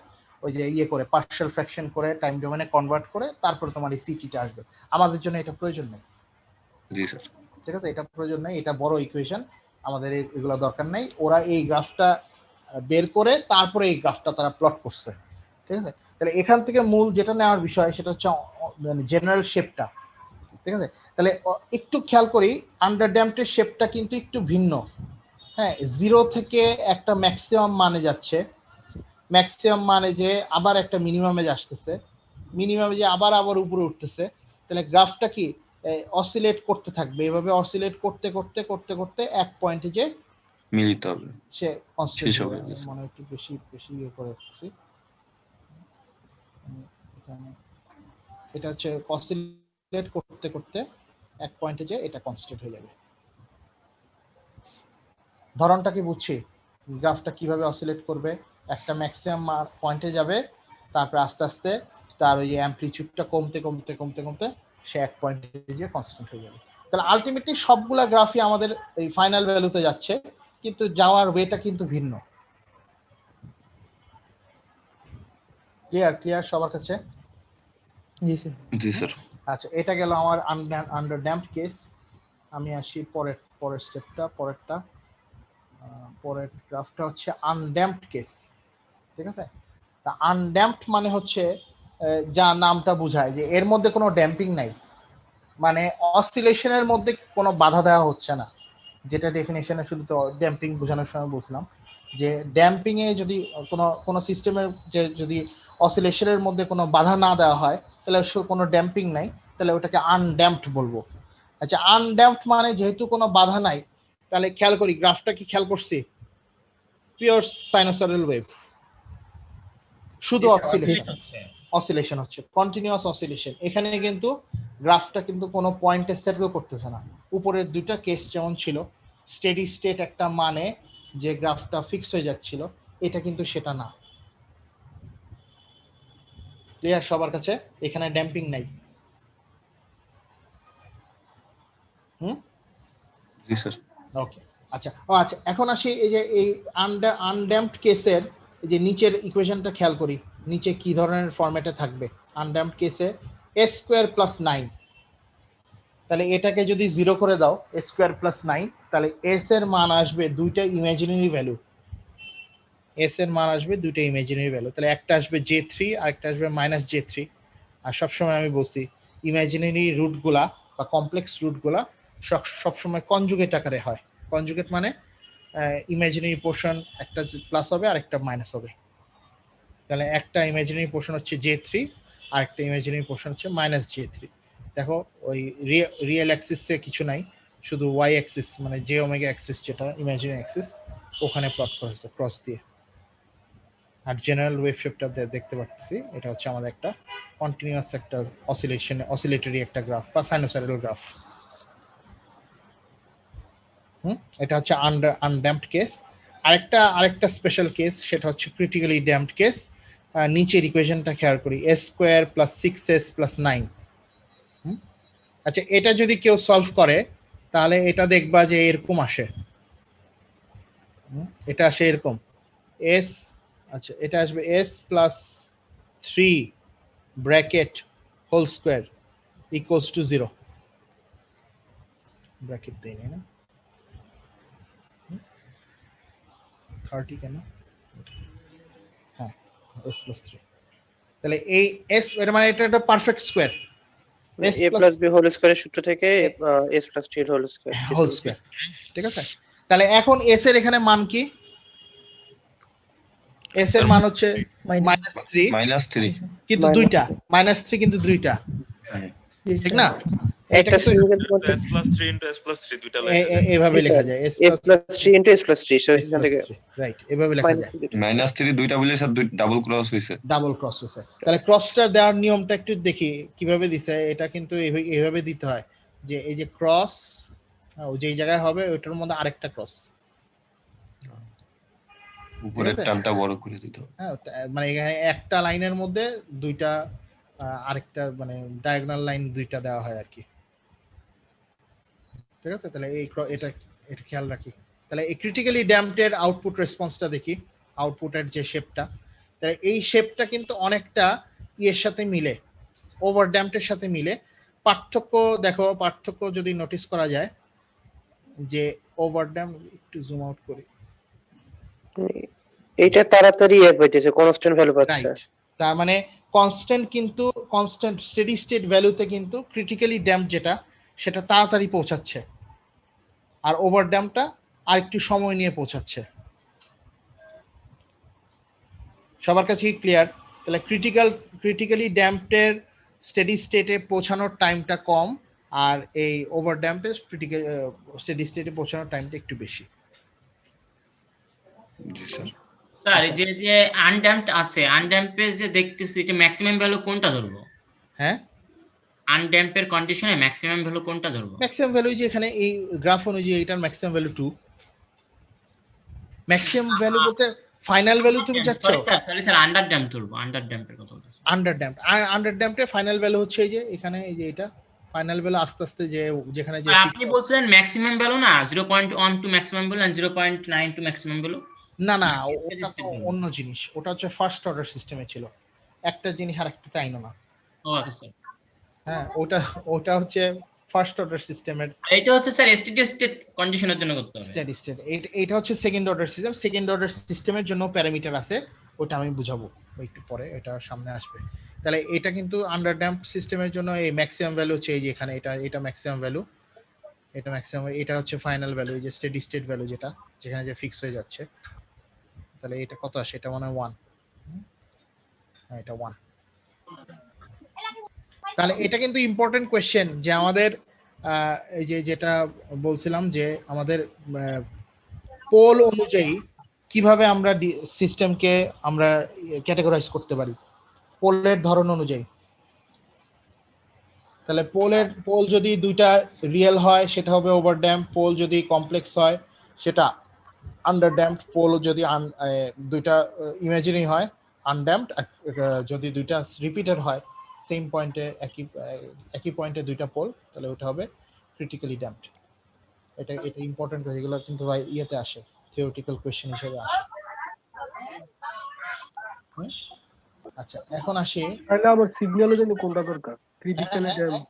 ওই যে ইয়ে করে পার্শিয়াল ফ্র্যাকশন করে টাইম ডোমেনে কনভার্ট করে তারপরে তোমার এই সিটিটা আসবে। আমাদের জন্য এটা প্রয়োজন নেই। জি স্যার। ঠিক আছে, এটা প্রয়োজন নেই, এটা বড় ইকুয়েশন, আমাদের এগুলো দরকার নেই। ওরা এই গ্রাফটা বের করে তারপরে এই গ্রাফটা তারা প্লট করছে। ঠিক আছে, তাহলে এখান থেকে মূল যেটা নেওয়ার বিষয় সেটা হচ্ছে জেনারেল শেপটা। ঠিক আছে, তাহলে একটু খেয়াল করি, আন্ডার ড্যাম্পটের শেপটা কিন্তু একটু ভিন্ন। হ্যাঁ, 0 থেকে একটা ম্যাক্সিমাম মানে যাচ্ছে, ম্যাক্সিমাম মানে যে আবার একটা মিনিমামে আসতেছে, মিনিমামে যে আবার উপরে উঠতেছে। তাহলে গ্রাফটা কি অসিলেট করতে থাকবে, এভাবে অসিলেট করতে করতে করতে করতে এক পয়েন্টে যে মিলিত হবে, সে কনস্ট্যান্ট শেষ হবে। হবে। মনে একটু বেশি ইয়ে করে রাখছি এখানে। এটা হচ্ছে অসিলেট করতে করতে এক পয়েন্টে যে এটা কনস্ট্যান্ট হয়ে যাবে। ধরনটা কি বুঝছি? গ্রাফটা কিভাবে অসিলেট করবে, একটা ম্যাক্সিমাম পয়েন্টে যাবে, তারপর আস্তে আস্তে তার ওই অ্যামপ্লিটিউডটা কমতে কমতে কমতে কমতে সে এক পয়েন্টে যে কনস্ট্যান্ট হয়ে যাবে। তাহলে আলটিমেটলি সবগুলা গ্রাফই আমাদের এই ফাইনাল ভ্যালুতে যাচ্ছে, কিন্তু যাওয়ার ওয়েটা কিন্তু ভিন্ন। ক্লিয়ার সবার কাছে? জি স্যার। জি স্যার। আচ্ছা, এটা গেল আমার আন্ডার ড্যাম্পড কেস। আমি আসি পরের স্টেপটা, পরের গ্রাফটা হচ্ছে আনড্যাম্পড কেস। ঠিক আছে, তা আনড্যাম্পড মানে হচ্ছে যা নামটা বোঝায় যে এর মধ্যে কোনো ড্যাম্পিং নাই, মানে অসিলেশনের মধ্যে কোনো বাধা দেওয়া হচ্ছে না। যেটা ডেফিনেশনে শুধু তো ড্যাম্পিং বোঝানোর সময় বুঝলাম যে ড্যাম্পিং এ যদি কোনো সিস্টেমের যে যদি অসিলেশনের মধ্যে কোনো বাধা না দেওয়া হয় তাহলে কোনো ড্যাম্পিং নাই, তাহলে ওটাকে আনড্যাম্পড বলবো। আচ্ছা, আনড্যাম্পড মানে যেহেতু কোনো বাধা নাই, তাহলে খেয়াল করি গ্রাফটা কি খেয়াল করছি? পিওর সাইনোসয়েডাল ওয়েভ, শুধু অসিলেশন হচ্ছে, কন্টিনিউয়াস অসিলেশন। এখানে কিন্তু গ্রাফটা কিন্তু কোনো পয়েন্টে সেটেল করতেছে না। উপরের দুইটা কেস যেমন ছিল স্টেডি স্টেট একটা মানে যে গ্রাফটা ফিক্স হয়ে যাচ্ছিল, এটা কিন্তু সেটা না। ক্লিয়ার সবার কাছে? এখানে ড্যাম্পিং নাই। জি স্যার। ওকে, আচ্ছা এখন আসি এই যে এই আনড্যাম্পড কেসের যে নিচের ইকুয়েশনটা খেয়াল করি, নিচে কি ধরনের ফরম্যাটে থাকবে। আনড্যাম্পড কেসে এস স্কোয়ার প্লাস 9, তাহলে এটাকে যদি 0 করে দাও এস স্কোয়ার প্লাস 9, তাহলে এস এর মান আসবে দুইটা ইমাজিনারি ভ্যালু। এস এর মান আসবে দুইটা ইমাজিনারি ভ্যালু, তাহলে একটা আসবে J3 আর একটা আসবে -J3। আর সবসময় আমি বলছি ইমাজিনারি রুটগুলা বা কমপ্লেক্স রুটগুলা সবসময় কনজুগেট আকারে হয়। কনজুগেট মানে ইমাজিনারি পোর্শন একটা প্লাস হবে আর একটা মাইনাস হবে। তাহলে একটা ইমাজিনারি পোর্শন হচ্ছে J3 আর একটা ইমাজিনারি পোর্শন হচ্ছে -J3। দেখো ওই রিয়েল অ্যাক্সিসে কিছু নাই, শুধু ওয়াই অ্যাক্সিস মানে জে ওমেগা অ্যাক্সিস যেটা ইমাজিনারি অ্যাক্সিস ওখানে প্লট করা হয়েছে ক্রস দিয়ে। আর জেনারেল ওয়েভ শেপটা দেখতে পাচ্ছি, এটা হচ্ছে আমাদের একটা কন্টিনিউয়াস একটা অসিলেটরি একটা গ্রাফ বা সাইনোসয়েডাল গ্রাফ। এটা হচ্ছে আনড্যাম্পড কেস। আরেকটা স্পেশাল কেস, সেটা হচ্ছে ক্রিটিক্যালি ড্যাম্পড কেস। নিচের ইকুয়েশনটা খেয়াল করি, S square plus 6s plus 9। আচ্ছা, এটা যদি কেউ সলভ করে তাহলে এটা দেখবা যে এরকম আসে, এটা আসে এরকম এস। আচ্ছা, এটা আসবে S plus 3 bracket whole square equals to 0। Bracket দেই না 30 কেন? হ্যাঁ, এস প্লাস 3। তাহলে এই এস এর মানে এটা একটা perfect square. a plus b whole স্কয়ারের সূত্র থেকে s plus t whole square. ঠিক আছে, তাহলে এখন এস এর এখানে মান কি? এস এর মান হচ্ছে -3, কিন্তু দুইটা -3 কিন্তু দুইটা, ঠিক না? একটা সিঙ্গেল মধ্যে s + 3 * s + 3 দুইটা লেখা যায়, এইভাবে লেখা যায় s + 3 * s + 3 সেখান থেকে রাইট, এইভাবে লেখা যায়। -3 দুইটা বলে স্যার ডাবল ক্রস হইছে। ডাবল ক্রস হইছে। তাহলে ক্রসটা দেওয়ার নিয়মটা একটু দেখি কিভাবে দিছে। এটা কিন্তু এইভাবে দিতে হয় যে এই যে ক্রস যেই জায়গায় হবে ওইটার মধ্যে আরেকটা ক্রস, উপরের আছে? টানটা বড় করে দিতে হবে। হ্যাঁ, মানে এখানে একটা লাইনের মধ্যে দুইটা আরেকটা মানে ডায়াগোনাল লাইন দুইটা দেওয়া হয় আর কি। ঠিক আছে, তাহলে এটা এটা খেয়াল রাখি। তাহলে এই ক্রিটিক্যালি ড্যাম্পড আউটপুট রেসপন্সটা দেখি, আউটপুটের যে শেপটা, তাহলে এই শেপটা কিন্তু অনেকটা ইয়ের সাথে মিলে, ওভার ড্যাম্পের সাথে মিলে। পার্থক্য দেখো, পার্থক্য যদি নোটিস করা যায় যে ওভার ড্যাম্প, একটু জুম আউট করি, এইটা তাড়াতাড়ি পাইতেছে, কনস্ট্যান্ট ভ্যালু পাচ্ছে। রাইট। তার মানে কনস্ট্যান্ট, কিন্তু কনস্ট্যান্ট স্টেডি স্টেট ভ্যালুতে কিন্তু ক্রিটিক্যালি ড্যাম্প যেটা সেটা তাড়াতাড়ি পৌঁছাচ্ছে, আর ওভার ড্যাম্পটা আর একটু সময় নিয়ে পৌঁছাচ্ছে। সবার কাছে ক্লিয়ার? তাহলে ক্রিটিক্যালি ড্যাম্পের স্টেডি স্টেটে পৌঁছানোর টাইমটা কম, আর এই ওভার ড্যাম্পের স্টেডি স্টেটে পৌঁছানোর টাইমটা একটু বেশি। জি স্যার। স্যার এই যে আনড্যাম্পড আছে, আনড্যাম্পের যে দেখতেছি এটা ম্যাক্সিমাম ভ্যালু কোনটা ধরবো? হ্যাঁ, আনড্যাম্পের কন্ডিশনে ম্যাক্সিমাম ভ্যালু কোনটা ধরবো? ম্যাক্সিমাম ভ্যালু যে এখানে এই গ্রাফ অনুযায়ী এটার ম্যাক্সিমাম ভ্যালু 2। ম্যাক্সিমাম ভ্যালু বলতে ফাইনাল ভ্যালু তুমি যাচ্ছ, সরি স্যার আন্ডার ড্যাম্প ধরবো, আন্ডার ড্যাম্পের কথা বলছি। Under damp. আন্ডার ড্যাম্পের ফাইনাল ভ্যালু হচ্ছে এই যে এখানে, এই যে এটা ফাইনাল ভ্যালু আস্তে আস্তে যে যেখানে যে আর আপনি বলছেন ম্যাক্সিমাম ভ্যালু না 0.1 to maximum value and 0.9 to maximum value? না না, ওটা তো অন্য জিনিস, ওটা হচ্ছে ফার্স্ট অর্ডার সিস্টেমে ছিল, একটা জিনিস আর একটা তাই না। ও আচ্ছা স্যার, হ্যাঁ, ওটা হচ্ছে ফার্স্ট অর্ডার সিস্টেমের এটা হচ্ছে স্যার স্টেডি স্টেট কন্ডিশনের জন্য করতে হবে। Steady state. এটা হচ্ছে second order system. Second order সিস্টেমের জন্য প্যারামিটার আছে, ওটা আমি বুঝাবো একটু পরে, এটা সামনে আসবে। তাহলে এটা কিন্তু আন্ডার ড্যাম্প সিস্টেমের জন্য এই ম্যাক্সিমাম ভ্যালু হচ্ছে এই যে এখানে, এটা ম্যাক্সিমাম ভ্যালু, এটা ম্যাক্সিমাম, এটা হচ্ছে ফাইনাল ভ্যালু, এই যে স্টেডি স্টেট ভ্যালু যেটা যেখানে যে ফিক্স হয়ে যাচ্ছে। তাহলে এটা কত আসে? এটা মানে 1। হ্যাঁ, এটা 1। তাহলে এটা কিন্তু ইম্পর্টেন্ট কোয়েশ্চেন যে আমাদের এই যে যেটা বলছিলাম যে আমাদের পোল অনুযায়ী কিভাবে আমরা সিস্টেমকে আমরা ক্যাটাগরাইজ করতে পারি পোলের ধরন অনুযায়ী। তাহলে পোল যদি দুইটা রিয়েল হয় সেটা হবে ওভার ড্যাম্প, পোল যদি কমপ্লেক্স হয় সেটা আন্ডার ড্যাম্প, পোল যদি দুইটা ইমাজিনারি হয় আনড্যাম্পড, যদি দুইটা রিপিটেড হয় সেম পয়েন্টে একই পয়েন্টে দুইটা পোল, তাহলে ওটা হবে ক্রিটিক্যালি ড্যাম্পড। এটা ইম্পর্টেন্ট, এগুলো কিন্তু ভাই ইয়েতে আসে, থিওরিটিক্যাল কোয়েশ্চেন হিসেবে আসে। আচ্ছা, এখন আসি, তাহলে আমার সিগন্যালের জন্য কোনটা দরকার? Critically damp?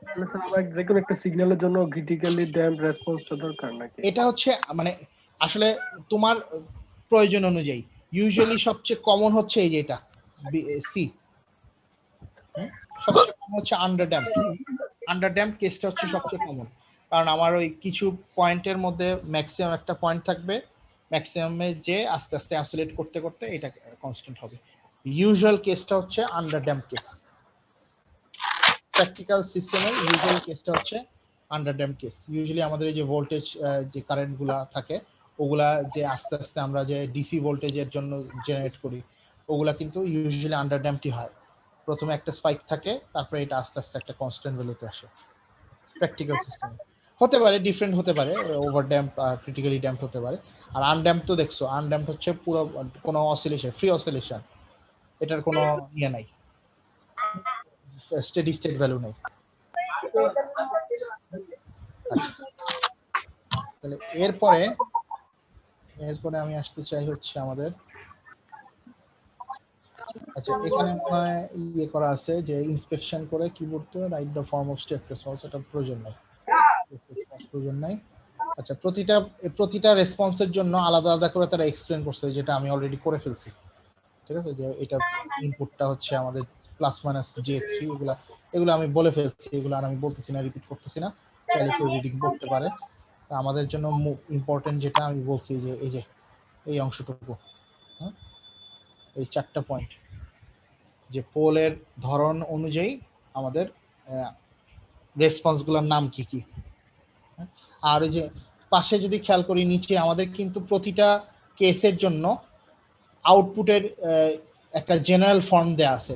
তাহলে স্যার আমার যে কোনো একটা সিগন্যালের জন্য ক্রিটিক্যালি ড্যাম্প রেসপন্সটা দরকার নাকি? এটা হচ্ছে মানে আসলে তোমার প্রয়োজন অনুযায়ী ইউজুয়ালি সবচেয়ে কমন হচ্ছে এই যে এটা সি, সবচেয়ে কমন হচ্ছে আন্ডার ড্যাম্প। আন্ডার ড্যাম্প কেসটা হচ্ছে সবচেয়ে কমন, কারণ আমার ওই কিছু পয়েন্টের মধ্যে ম্যাক্সিমাম একটা পয়েন্ট থাকবে, ম্যাক্সিমামে যে আস্তে আস্তে অ্যাসোলেট করতে করতে এটা কনস্ট্যান্ট হবে। ইউজুয়াল কেসটা হচ্ছে আন্ডার ড্যাম্প কেস, প্র্যাকটিক্যাল সিস্টেমের ইউজুয়াল কেসটা হচ্ছে আন্ডার ড্যাম্প কেস। ইউজুয়ালি আমাদের এই যে ভোল্টেজ যে কারেন্ট গুলা থাকে ওগুলা যে আস্তে আস্তে আমরা যে ডিসি ভোল্টেজের জন্য জেনারেট করি ওগুলা কিন্তু ইউজুয়ালি আন্ডার ড্যাম্পই হয়। প্রথমে একটা স্পাইক থাকে, তারপরে এটা আস্তে আস্তে একটা কনস্ট্যান্ট ভ্যালুতে আসে। প্র্যাকটিক্যাল সিস্টেম হতে পারে ডিফারেন্ট, হতে পারে ওভার ড্যাম্প, ক্রিটিক্যালি ড্যাম্প হতে পারে। আর আনড্যাম্প তো দেখছো, আনড্যাম্প হচ্ছে পুরো কোনো অসিলেশন, ফ্রি অসিলেশন, এটার কোনো ইয়ে নাই, স্টেডি স্টেট ভ্যালু নেই। তাহলে এরপরে আমি আসতে চাই হচ্ছে আমাদের, আচ্ছা এখানে মনে হয় ইয়ে করা আছে যে ইন্সপেকশন করে কি করতে হবে, write the form of step response, এটা প্রয়োজন নাই। আচ্ছা, প্রতিটা রেসপন্সের জন্য আলাদা আলাদা করে তারা এক্সপ্লেন করছে, যেটা আমি অলরেডি করে ফেলছি। ঠিক আছে, যে এটা ইনপুটটা হচ্ছে আমাদের প্লাস মাইনাস J3, এগুলো আমি বলে ফেলছি, এগুলো আর আমি বলতেছি না, রিপিট করতেছি না, চাইলে কেউ রিডিং করতে পারে। আমাদের জন্য ইম্পর্টেন্ট যেটা আমি বলছি যে এই অংশটুকু, হ্যাঁ, এই 4টা পয়েন্ট, যে পোলের ধরন অনুযায়ী আমাদের রেসপন্সগুলোর নাম কি কি। আর ওই যে পাশে যদি খেয়াল করি নিচে আমাদের কিন্তু প্রতিটা কেসের জন্য আউটপুটের একটা জেনারেল ফর্ম দেয়া আছে।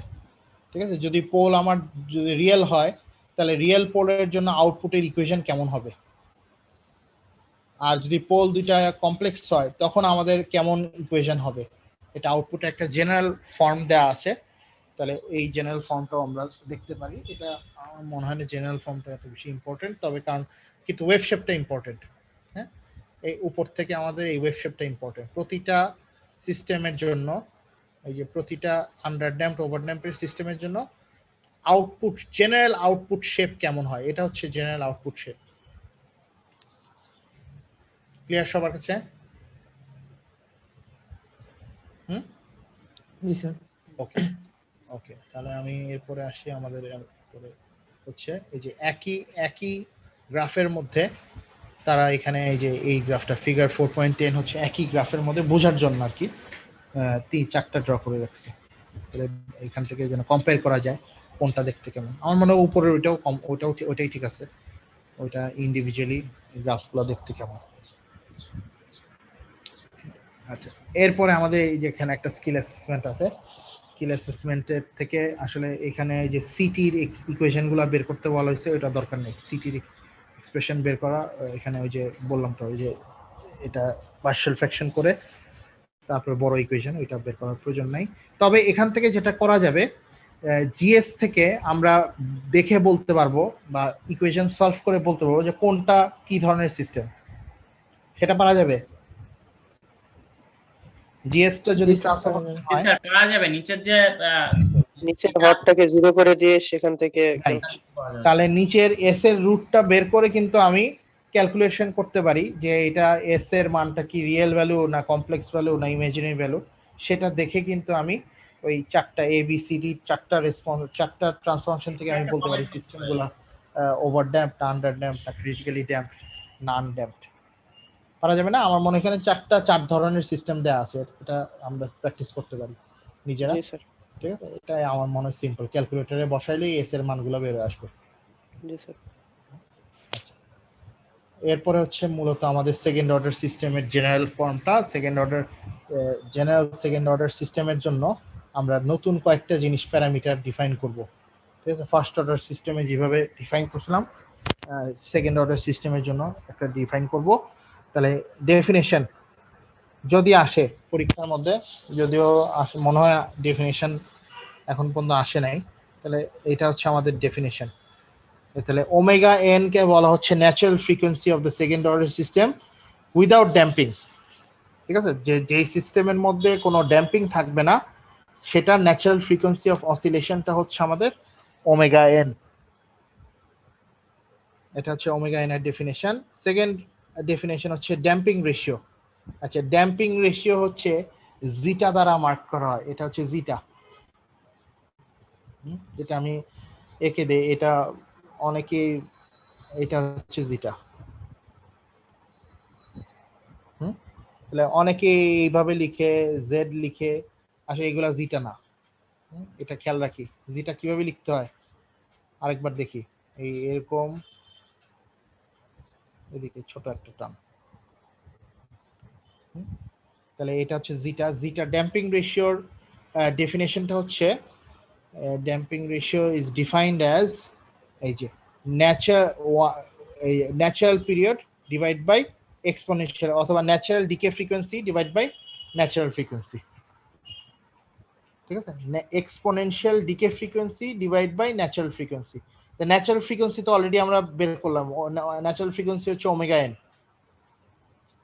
ঠিক আছে, যদি পোল আমার যদি রিয়েল হয় তাহলে রিয়েল পোলের জন্য আউটপুটের ইকুয়েশন কেমন হবে, আর যদি পোল দুইটা কমপ্লেক্স হয় তখন আমাদের কেমন ইকুয়েশন হবে, এটা আউটপুটে একটা জেনারেল ফর্ম দেওয়া আছে। তাহলে এই জেনারেল ফর্মটাও আমরা দেখতে পারি। এটা আমার মনে হয় না জেনারেল ফর্মটা এত বেশি ইম্পর্টেন্ট, তবে কারণ কিন্তু ওয়েভ শেপটা ইম্পর্টেন্ট। হ্যাঁ, এই উপর থেকে আমাদের এই ওয়েভ শেপটা ইম্পর্টেন্ট প্রতিটা সিস্টেমের জন্য। এই যে প্রতিটা আন্ডার ড্যাম্পড ওভার ড্যাম্পের সিস্টেমের জন্য আউটপুট, জেনারেল আউটপুট শেপ কেমন হয়, এটা হচ্ছে জেনারেল আউটপুট শেপ। ক্লিয়ার সবার কাছে? জি স্যার। ওকে ওকে, তাহলে আমি এরপরে আসি আমাদের এরপরে হচ্ছে এই যে একই গ্রাফের মধ্যে তারা এখানে এই যে এই গ্রাফটা ফিগার 4.10 হচ্ছে একই গ্রাফের মধ্যে বোঝার জন্য আর কি 4টা ড্র করে রাখছি। তাহলে এখান থেকে যেন কম্পেয়ার করা যায় কোনটা দেখতে কেমন। আমার মনে হয় উপরের ওইটাই ঠিক আছে, ওইটা ইন্ডিভিজুয়ালি গ্রাফগুলো দেখতে কেমন। আচ্ছা, এরপরে আমাদের এই যে এখানে একটা স্কিল অ্যাসেসমেন্ট আছে। স্কিল অ্যাসেসমেন্টের থেকে আসলে এখানে যে সিটির ইকুয়েশনগুলো বের করতে বলা হয়েছে, ওটা দরকার নেই। সিটির এক্সপ্রেশন বের করা এখানে ওই যে বললাম তো, ওই যে এটা পার্শিয়াল ফ্র্যাকশন করে তারপরে বড় ইকুয়েশন, ওইটা বের করার প্রয়োজন নাই। তবে এখান থেকে যেটা করা যাবে, জিএস থেকে আমরা দেখে বলতে পারবো বা ইকুয়েশন সলভ করে বলতে পারবো যে কোনটা কি ধরনের সিস্টেম, সেটা পারা যাবে। জিএসটা যদি ট্রান্সফরমেশন হয়, স্যার পাওয়া যাবে নিচের যে নিচের হরটাকে 0 করে দিয়ে সেখান থেকে তাহলে নিচের এস এর রুটটা বের করে কিন্তু আমি ক্যালকুলেশন করতে পারি যে এটা এস এর মানটা কি রিয়েল ভ্যালু না কমপ্লেক্স ভ্যালু না ইমাজিনারি ভ্যালু, সেটা দেখে কিন্তু আমি ওই 4টা এবিসিডি 4টা রেসপন্স 4টা ট্রান্সফরমেশন থেকে আমি বলতে পারি সিস্টেমগুলো ওভার ড্যাম্পড, আন্ডার ড্যাম্পড, না ক্রিটিক্যালি ড্যাম্পড, না আনড্যাম্পড। পারা যাবে না? আমার মনে হয় এখানে 4 ধরনের সিস্টেম দেওয়া আছে, এটা আমরা প্র্যাকটিস করতে পারি নিজেরা। জি স্যার। ঠিক আছে, এটা আমার মনে হয় সিম্পল, ক্যালকুলেটরে বসাইলেই এস এর মানগুলো বের হয়ে আসবে। জি স্যার। এরপরে হচ্ছে মূলত আমাদের সেকেন্ড অর্ডার সিস্টেমের জেনারেল ফর্মটা। সেকেন্ড অর্ডার সিস্টেমের জন্য আমরা নতুন কয়েকটা জিনিস প্যারামিটার ডিফাইন করব। ঠিক আছে, ফার্স্ট অর্ডার সিস্টেমে যেভাবে ডিফাইন করছিলাম সেকেন্ড অর্ডার সিস্টেমের জন্য একটা ডিফাইন করব। তাহলে ডেফিনেশন যদি আসে পরীক্ষার মধ্যে, যদিও মনে হয় ডেফিনেশন এখন পর্যন্ত আসে নাই, তাহলে এটা হচ্ছে আমাদের ডেফিনেশন। তাহলে ওমেগা এন কে বলা হচ্ছে natural frequency of the second order system without damping. ঠিক আছে, যে সিস্টেমের মধ্যে কোনো ড্যাম্পিং থাকবে না সেটা ন্যাচারাল ফ্রিকোয়েন্সি অফ অসিলেশনটা হচ্ছে আমাদের ওমেগা এন। এটা হচ্ছে ওমেগা এন এর ডেফিনেশন। সেকেন্ড ডেফিনেশন হচ্ছে ড্যাম্পিং রেশিও। আচ্ছা, ড্যাম্পিং রেশিও হচ্ছে জিটা দ্বারা মার্ক করা হয়, এটা হচ্ছে জিটা, যেটা আমি একে দেই, এটা অনেকে এটা হচ্ছে জিটা। তাহলে অনেকে এইভাবে লিখে, জেড লিখে, আসলে এগুলা জিটা না। এটা খেয়াল রাখি জিটা কিভাবে লিখতে হয়। আরেকবার দেখি, এই এরকম এদিকে ছোট একটা টার্ম, তাহলে এটা হচ্ছে জিটা। জিটা ড্যাম্পিং রেশিওর ডেফিনেশনটা হচ্ছে damping ratio is defined as এই যে natural period divide by exponential অথবা natural decay frequency divide by natural frequency. ঠিক আছে, exponential decay frequency divide by natural frequency. তো ন্যাচারাল ফ্রিকোয়েন্সি তো অলরেডি আমরা বের করলাম, ন্যাচারাল ফ্রিকোয়েন্সি হচ্ছে ওমেগা এন।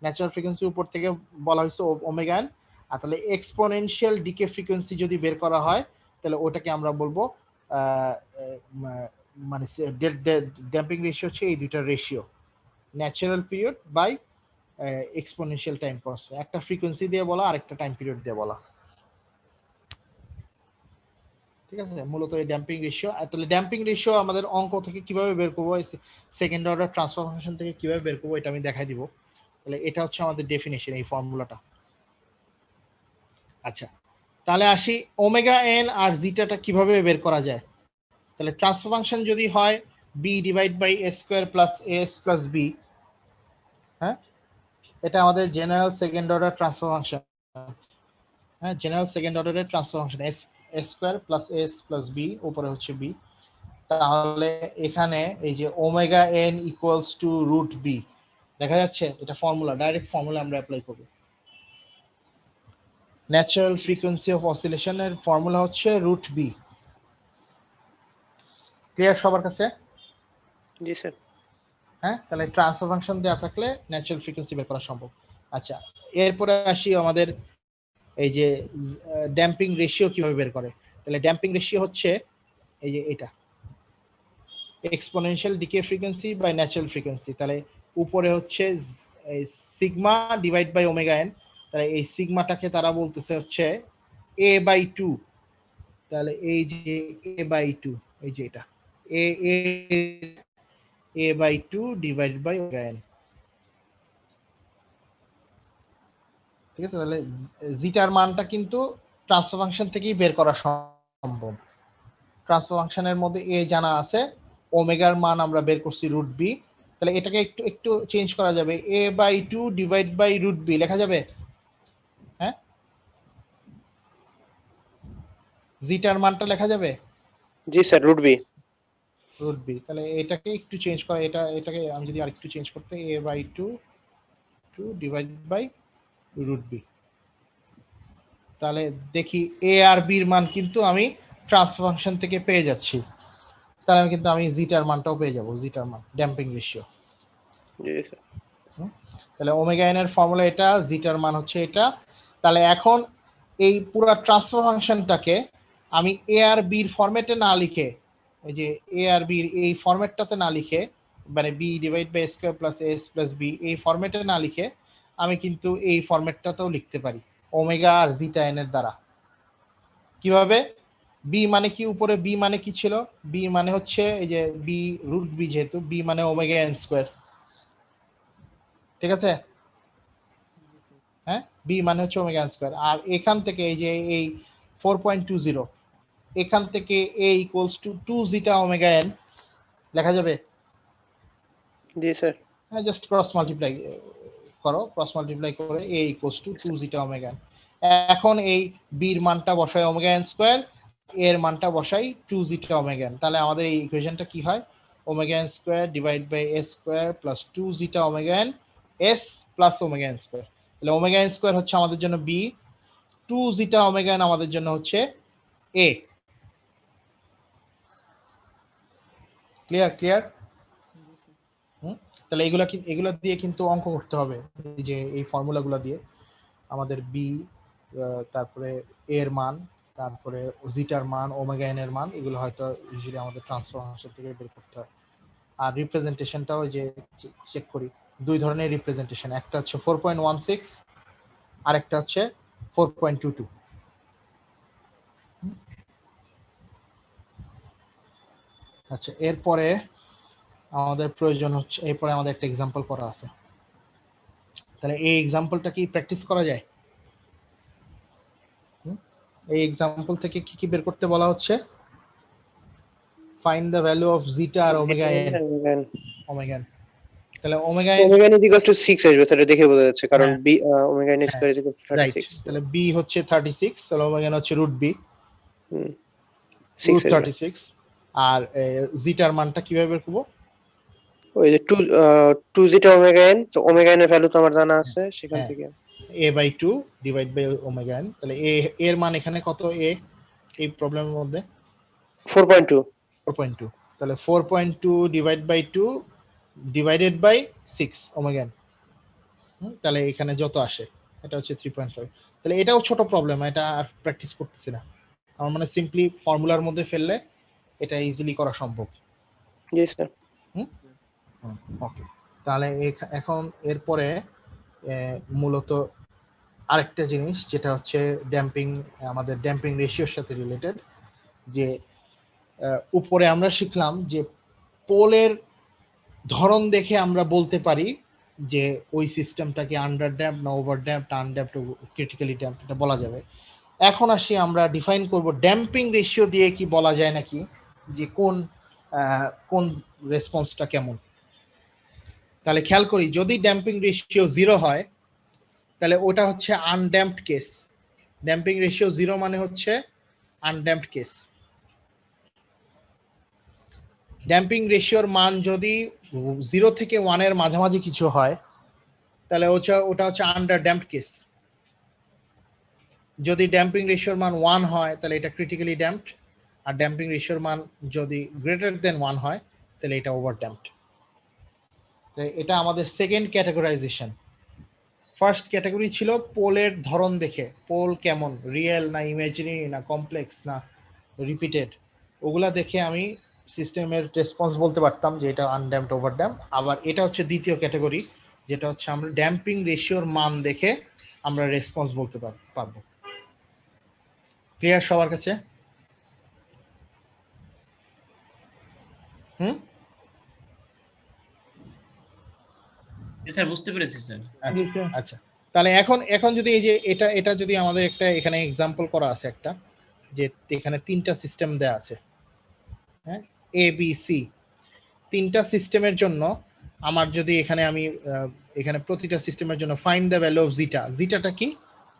ন্যাচারাল ফ্রিকোয়েন্সি উপর থেকে বলা হয়েছে ওমেগা এন। আর তাহলে এক্সপোনেনশিয়াল ডিকে ফ্রিকোয়েন্সি যদি বের করা হয় তাহলে ওটাকে আমরা বলবো মানে ড্যাম্পিং রেশিও হচ্ছে এই দুইটা ratio, natural period by exponential time constant. একটা ফ্রিকোয়েন্সি দিয়ে বলা, আরেকটা টাইম পিরিয়ড দিয়ে বলা। ঠিক আছে, মূলত এই ড্যাম্পিং রেশিও। তাহলে ড্যাম্পিং রেশিও আমাদের অঙ্ক থেকে কিভাবে বের করবো, সেকেন্ড অর্ডার ট্রান্সফরমেশন থেকে কিভাবে বের করবো এটা আমি দেখাই দিব। তাহলে এটা হচ্ছে আমাদের ডেফিনেশন, এই ফর্মুলাটা। আচ্ছা, তাহলে আসি ওমেগা এন আর জিটাটা কিভাবে বের করা যায়। তাহলে ট্রান্সফার ফাংশন যদি হয় B divide by A square plus S plus B, হ্যাঁ, এটা আমাদের general second order transfer function. হ্যাঁ, জেনারেল সেকেন্ড অর্ডারের transfer function S square plus S plus B, উপরে হচ্ছে বি। তাহলে এখানে এই যে omega N equals to root B, দেখা যাচ্ছে এটা ফর্মুলা, ডাইরেক্ট ফর্মুলা আমরা অ্যাপ্লাই করব। ন্যাচারাল ফ্রিকোয়েন্সি অফ অসিলেশনের ফর্মুলা হচ্ছে √b। ক্লিয়ার সবার কাছে? জি স্যার। হ্যাঁ, তাহলে ট্রান্সফার ফাংশন দেওয়া থাকলে ন্যাচারাল ফ্রিকোয়েন্সি বের করা সম্ভব। আচ্ছা, এরপরে আসি আমাদের এই যে ড্যাম্পিং রেশিও কিভাবে বের করে। তাহলে ড্যাম্পিং রেশিও হচ্ছে এই যে এটা exponential decay frequency by natural frequency. তাহলে উপরে হচ্ছে sigma divide by omega N. তাহলে এই সিগমাটাকে তারা বলতেছে হচ্ছে a/2। তাহলে এই যে a/2, এই যে এটা a/2 divide by omega N. ঠিক আছে, তাহলে জিটার মানটা কিন্তু ট্রান্সফার ফাংশন থেকেই বের করা সম্ভব। ট্রান্সফার ফাংশনের মধ্যে এ জানা আছে, ওমেগার মান আমরা বের করছি √b। তাহলে এটাকে একটু একটু চেঞ্জ করা যাবে, a/2 ডিভাইড বাই √b লেখা যাবে। হ্যাঁ, জিটার মানটা লেখা যাবে জি স্যার, √b। √b। তাহলে এটাকে একটু চেঞ্জ করা, এটাকে আমি যদি আরেকটু চেঞ্জ করতে, a/2 ডিভাইড বাই √b। তাহলে দেখি a আর b এর মান কিন্তু আমি ট্রান্সফার ফাংশন থেকে পেয়ে যাচ্ছি। তাহলে আমি কিন্তু জিটার মানটাও পেয়ে যাব, জিটার মান ড্যাম্পিং রেশিও। জি স্যার। তাহলে ওমেগা এন এর ফর্মুলা এটা, জিটার মান হচ্ছে এটা। তাহলে এখন এই পুরো ট্রান্সফার ফাংশনটাকে আমি এ আর বি এর ফরম্যাটে না লিখে, এই যে এ আর বি এই ফরম্যাটটাতে না লিখে, মানে B divide by square plus S plus B এই ফরম্যাটে না লিখে আমি কিন্তু এই ফরম্যাটটাতেও লিখতে পারি ওমেগা আর জিটা এন এর দ্বারা। কিভাবে? বি মানে কি, উপরে বি মানে কি ছিল? বি মানে হচ্ছে এই যে বি √b, যেহেতু বি মানে ওমেগা এন স্কয়ার। ঠিক আছে? হ্যাঁ, বি মানে হচ্ছে ওমেগা এন স্কয়ার। আর এখান থেকে এই যে এই 4.20, এখান থেকে a equals to 2 zeta omega n লেখা যাবে। জি স্যার। হ্যাঁ, জাস্ট ক্রস মাল্টিপ্লাই করো, ক্রস মাল্টিপ্লাই করে a equals to 2 zeta omega n. এখন এই b এর মানটা বসাই ওমেগা এন স্কয়ার, a এর মানটা বসাই 2 জিটা ওমেগা এন। তাহলে আমাদের এই ইকুয়েশনটা কি হয়? Omega n square divide by s square plus 2 zeta omega n s plus omega n square. তাহলে ওমেগা এন স্কয়ার হচ্ছে আমাদের জন্য b, 2 জিটা ওমেগা এন আমাদের জন্য হচ্ছে a। ক্লিয়ার? তাহলে এগুলো দিয়ে কিন্তু অঙ্ক করতে হবে, এই যে এই ফর্মুলাগুলো দিয়ে আমাদের বি, তারপরে এ এর মান, তারপরে জিটার মান, ওমেগা এন এর মান, এগুলো হয়তো ইউজুয়ালি আমাদের ট্রান্সফার ফাংশন থেকে বের করতে হয়। আর রিপ্রেজেন্টেশনটাও যে চেক করি, দুই ধরনের রিপ্রেজেন্টেশন, একটা হচ্ছে 4.16 আর একটা হচ্ছে 4.22। আচ্ছা, এরপরে আমাদের প্রয়োজন হচ্ছে, এরপরে আমাদের একটা এক্সাম্পল করা আছে। তাহলে এই এক্সাম্পলটা কি প্র্যাকটিস করা যায়? এই এক্সাম্পল থেকে কি কি বের করতে বলা হচ্ছে? Find the value of zeta আর ওমেগা এন। তাহলে ওমেগা এন ইকুয়ালস টু 6 আসবে স্যার, দেখে বোঝা যাচ্ছে, কারণ b omega n square equals to right. 36। তাহলে বি হচ্ছে 36, তাহলে ওমেগা এন হচ্ছে √b 6 36। আর জিটার মানটা কিভাবে বের করব? ওই যে 2 জিটা ওমেগা এন, তো ওমেগা এন এর ভ্যালু তো আমার জানা আছে, সেখান থেকে a/2 divide by omega N. তাহলে a এর মান এখানে কত? a এই প্রবলেমের মধ্যে 4.2। তাহলে 4.2 divide by 2 divided by 6 omega N. তাহলে এখানে যত আসে এটা হচ্ছে 3.5। তাহলে এটাও ছোট প্রবলেম, এটা আর প্র্যাকটিস করতেছি না, আমার মানে সিম্পলি ফর্মুলার মধ্যে ফেললে এটা ইজিলি করা সম্ভব। জি স্যার। ওকে, তাহলে এখন এরপরে মূলত আরেকটা জিনিস যেটা হচ্ছে ড্যাম্পিং, আমাদের ড্যাম্পিং রেশিওর সাথে রিলেটেড, যে উপরে আমরা শিখলাম যে পোলের ধরন দেখে আমরা বলতে পারি যে ওই সিস্টেমটাকে আন্ডার ড্যাম্প না ওভার ড্যাম্প না আনড্যাম্পড ক্রিটিক্যালি ড্যাম্প, এটা বলা যাবে। এখন আসি আমরা ডিফাইন করব ড্যাম্পিং রেশিও দিয়ে কি বলা যায় নাকি, যে কোন রেসপন্সটা কেমন। তাহলে খেয়াল করি, যদি ড্যাম্পিং রেশিও 0 হয় তাহলে ওটা হচ্ছে আনড্যাম্পড কেস। ড্যাম্পিং রেশিও 0 মানে হচ্ছে আনড্যাম্পড কেস। ড্যাম্পিং রেশিওর মান যদি 0 থেকে 1 এর মাঝামাঝি কিছু হয় তাহলে ওটা হচ্ছে আন্ডার ড্যাম্পড কেস। যদি ড্যাম্পিং রেশিওর মান 1 হয় তাহলে এটা ক্রিটিক্যালি ড্যাম্পড, আর ড্যাম্পিং রেশিওর মান যদি গ্রেটার দেন 1 হয় তাহলে এটা ওভার ড্যাম্পড। এটা আমাদের সেকেন্ড ক্যাটাগরাইজেশন। ফার্স্ট ক্যাটাগরি ছিল পোলের ধরন দেখে, পোল কেমন, রিয়েল না ইমাজিনারি না কমপ্লেক্স না রিপিটেড, ওগুলা দেখে আমি সিস্টেমের রেসপন্স বলতে পারতাম যে এটা আনড্যাম্পড ওভার ড্যাম্প। আবার এটা হচ্ছে দ্বিতীয় ক্যাটাগরি, যেটা হচ্ছে আমরা ড্যাম্পিং রেশিওর মান দেখে আমরা রেসপন্স বলতে পারবো। ক্লিয়ার সবার কাছে? স্যার বুঝতে পেরেছি স্যার। জি স্যার। আচ্ছা, তাহলে এখন যদি এই যে এটা যদি আমাদের একটা এখানে এক্সাম্পল করা আছে একটা, যে এখানে 3টা সিস্টেম দেয়া আছে, হ্যাঁ, এ বি সি, 3টা সিস্টেমের জন্য আমার যদি আমি এখানে প্রতিটা সিস্টেমের জন্য ফাইন্ড দ্য ভ্যালু অফ জিটাটা কি,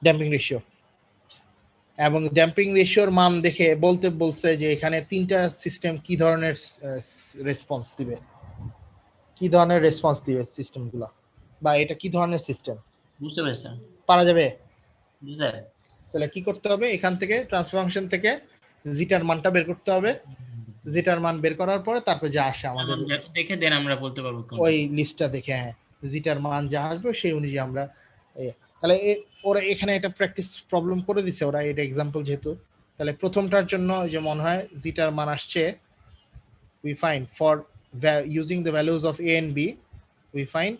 ড্যাম্পিং রেশিও, এবং ড্যাম্পিং রেশিওর মান দেখে বলছে যে এখানে 3টা সিস্টেম কি ধরনের রেসপন্স দিবে, সিস্টেমগুলো, বা এটা কি ধরনের সিস্টেম, বুঝতে পেরেছি স্যার। পারা যাবে? জি স্যার। তাহলে কি করতে হবে, এখান থেকে ট্রান্সফার ফাংশন থেকে জিটার মানটা বের করতে হবে। জিটার মান বের করার পরে তারপর যা আসে আমাদের দেখে দেন আমরা বলতে পারবো ওই লিস্টটা দেখে, হ্যাঁ, জিটার মান যা আসবে সেই অনুযায়ী আমরা তাহলে ওরা এখানে একটা প্র্যাকটিস প্রবলেম করে দিছে ওরা, এটা এক্সাম্পল যেহেতু। তাহলে প্রথমটার জন্য যে মনে হয় জিটার মান আসছে, we find for using the values of a and b, we find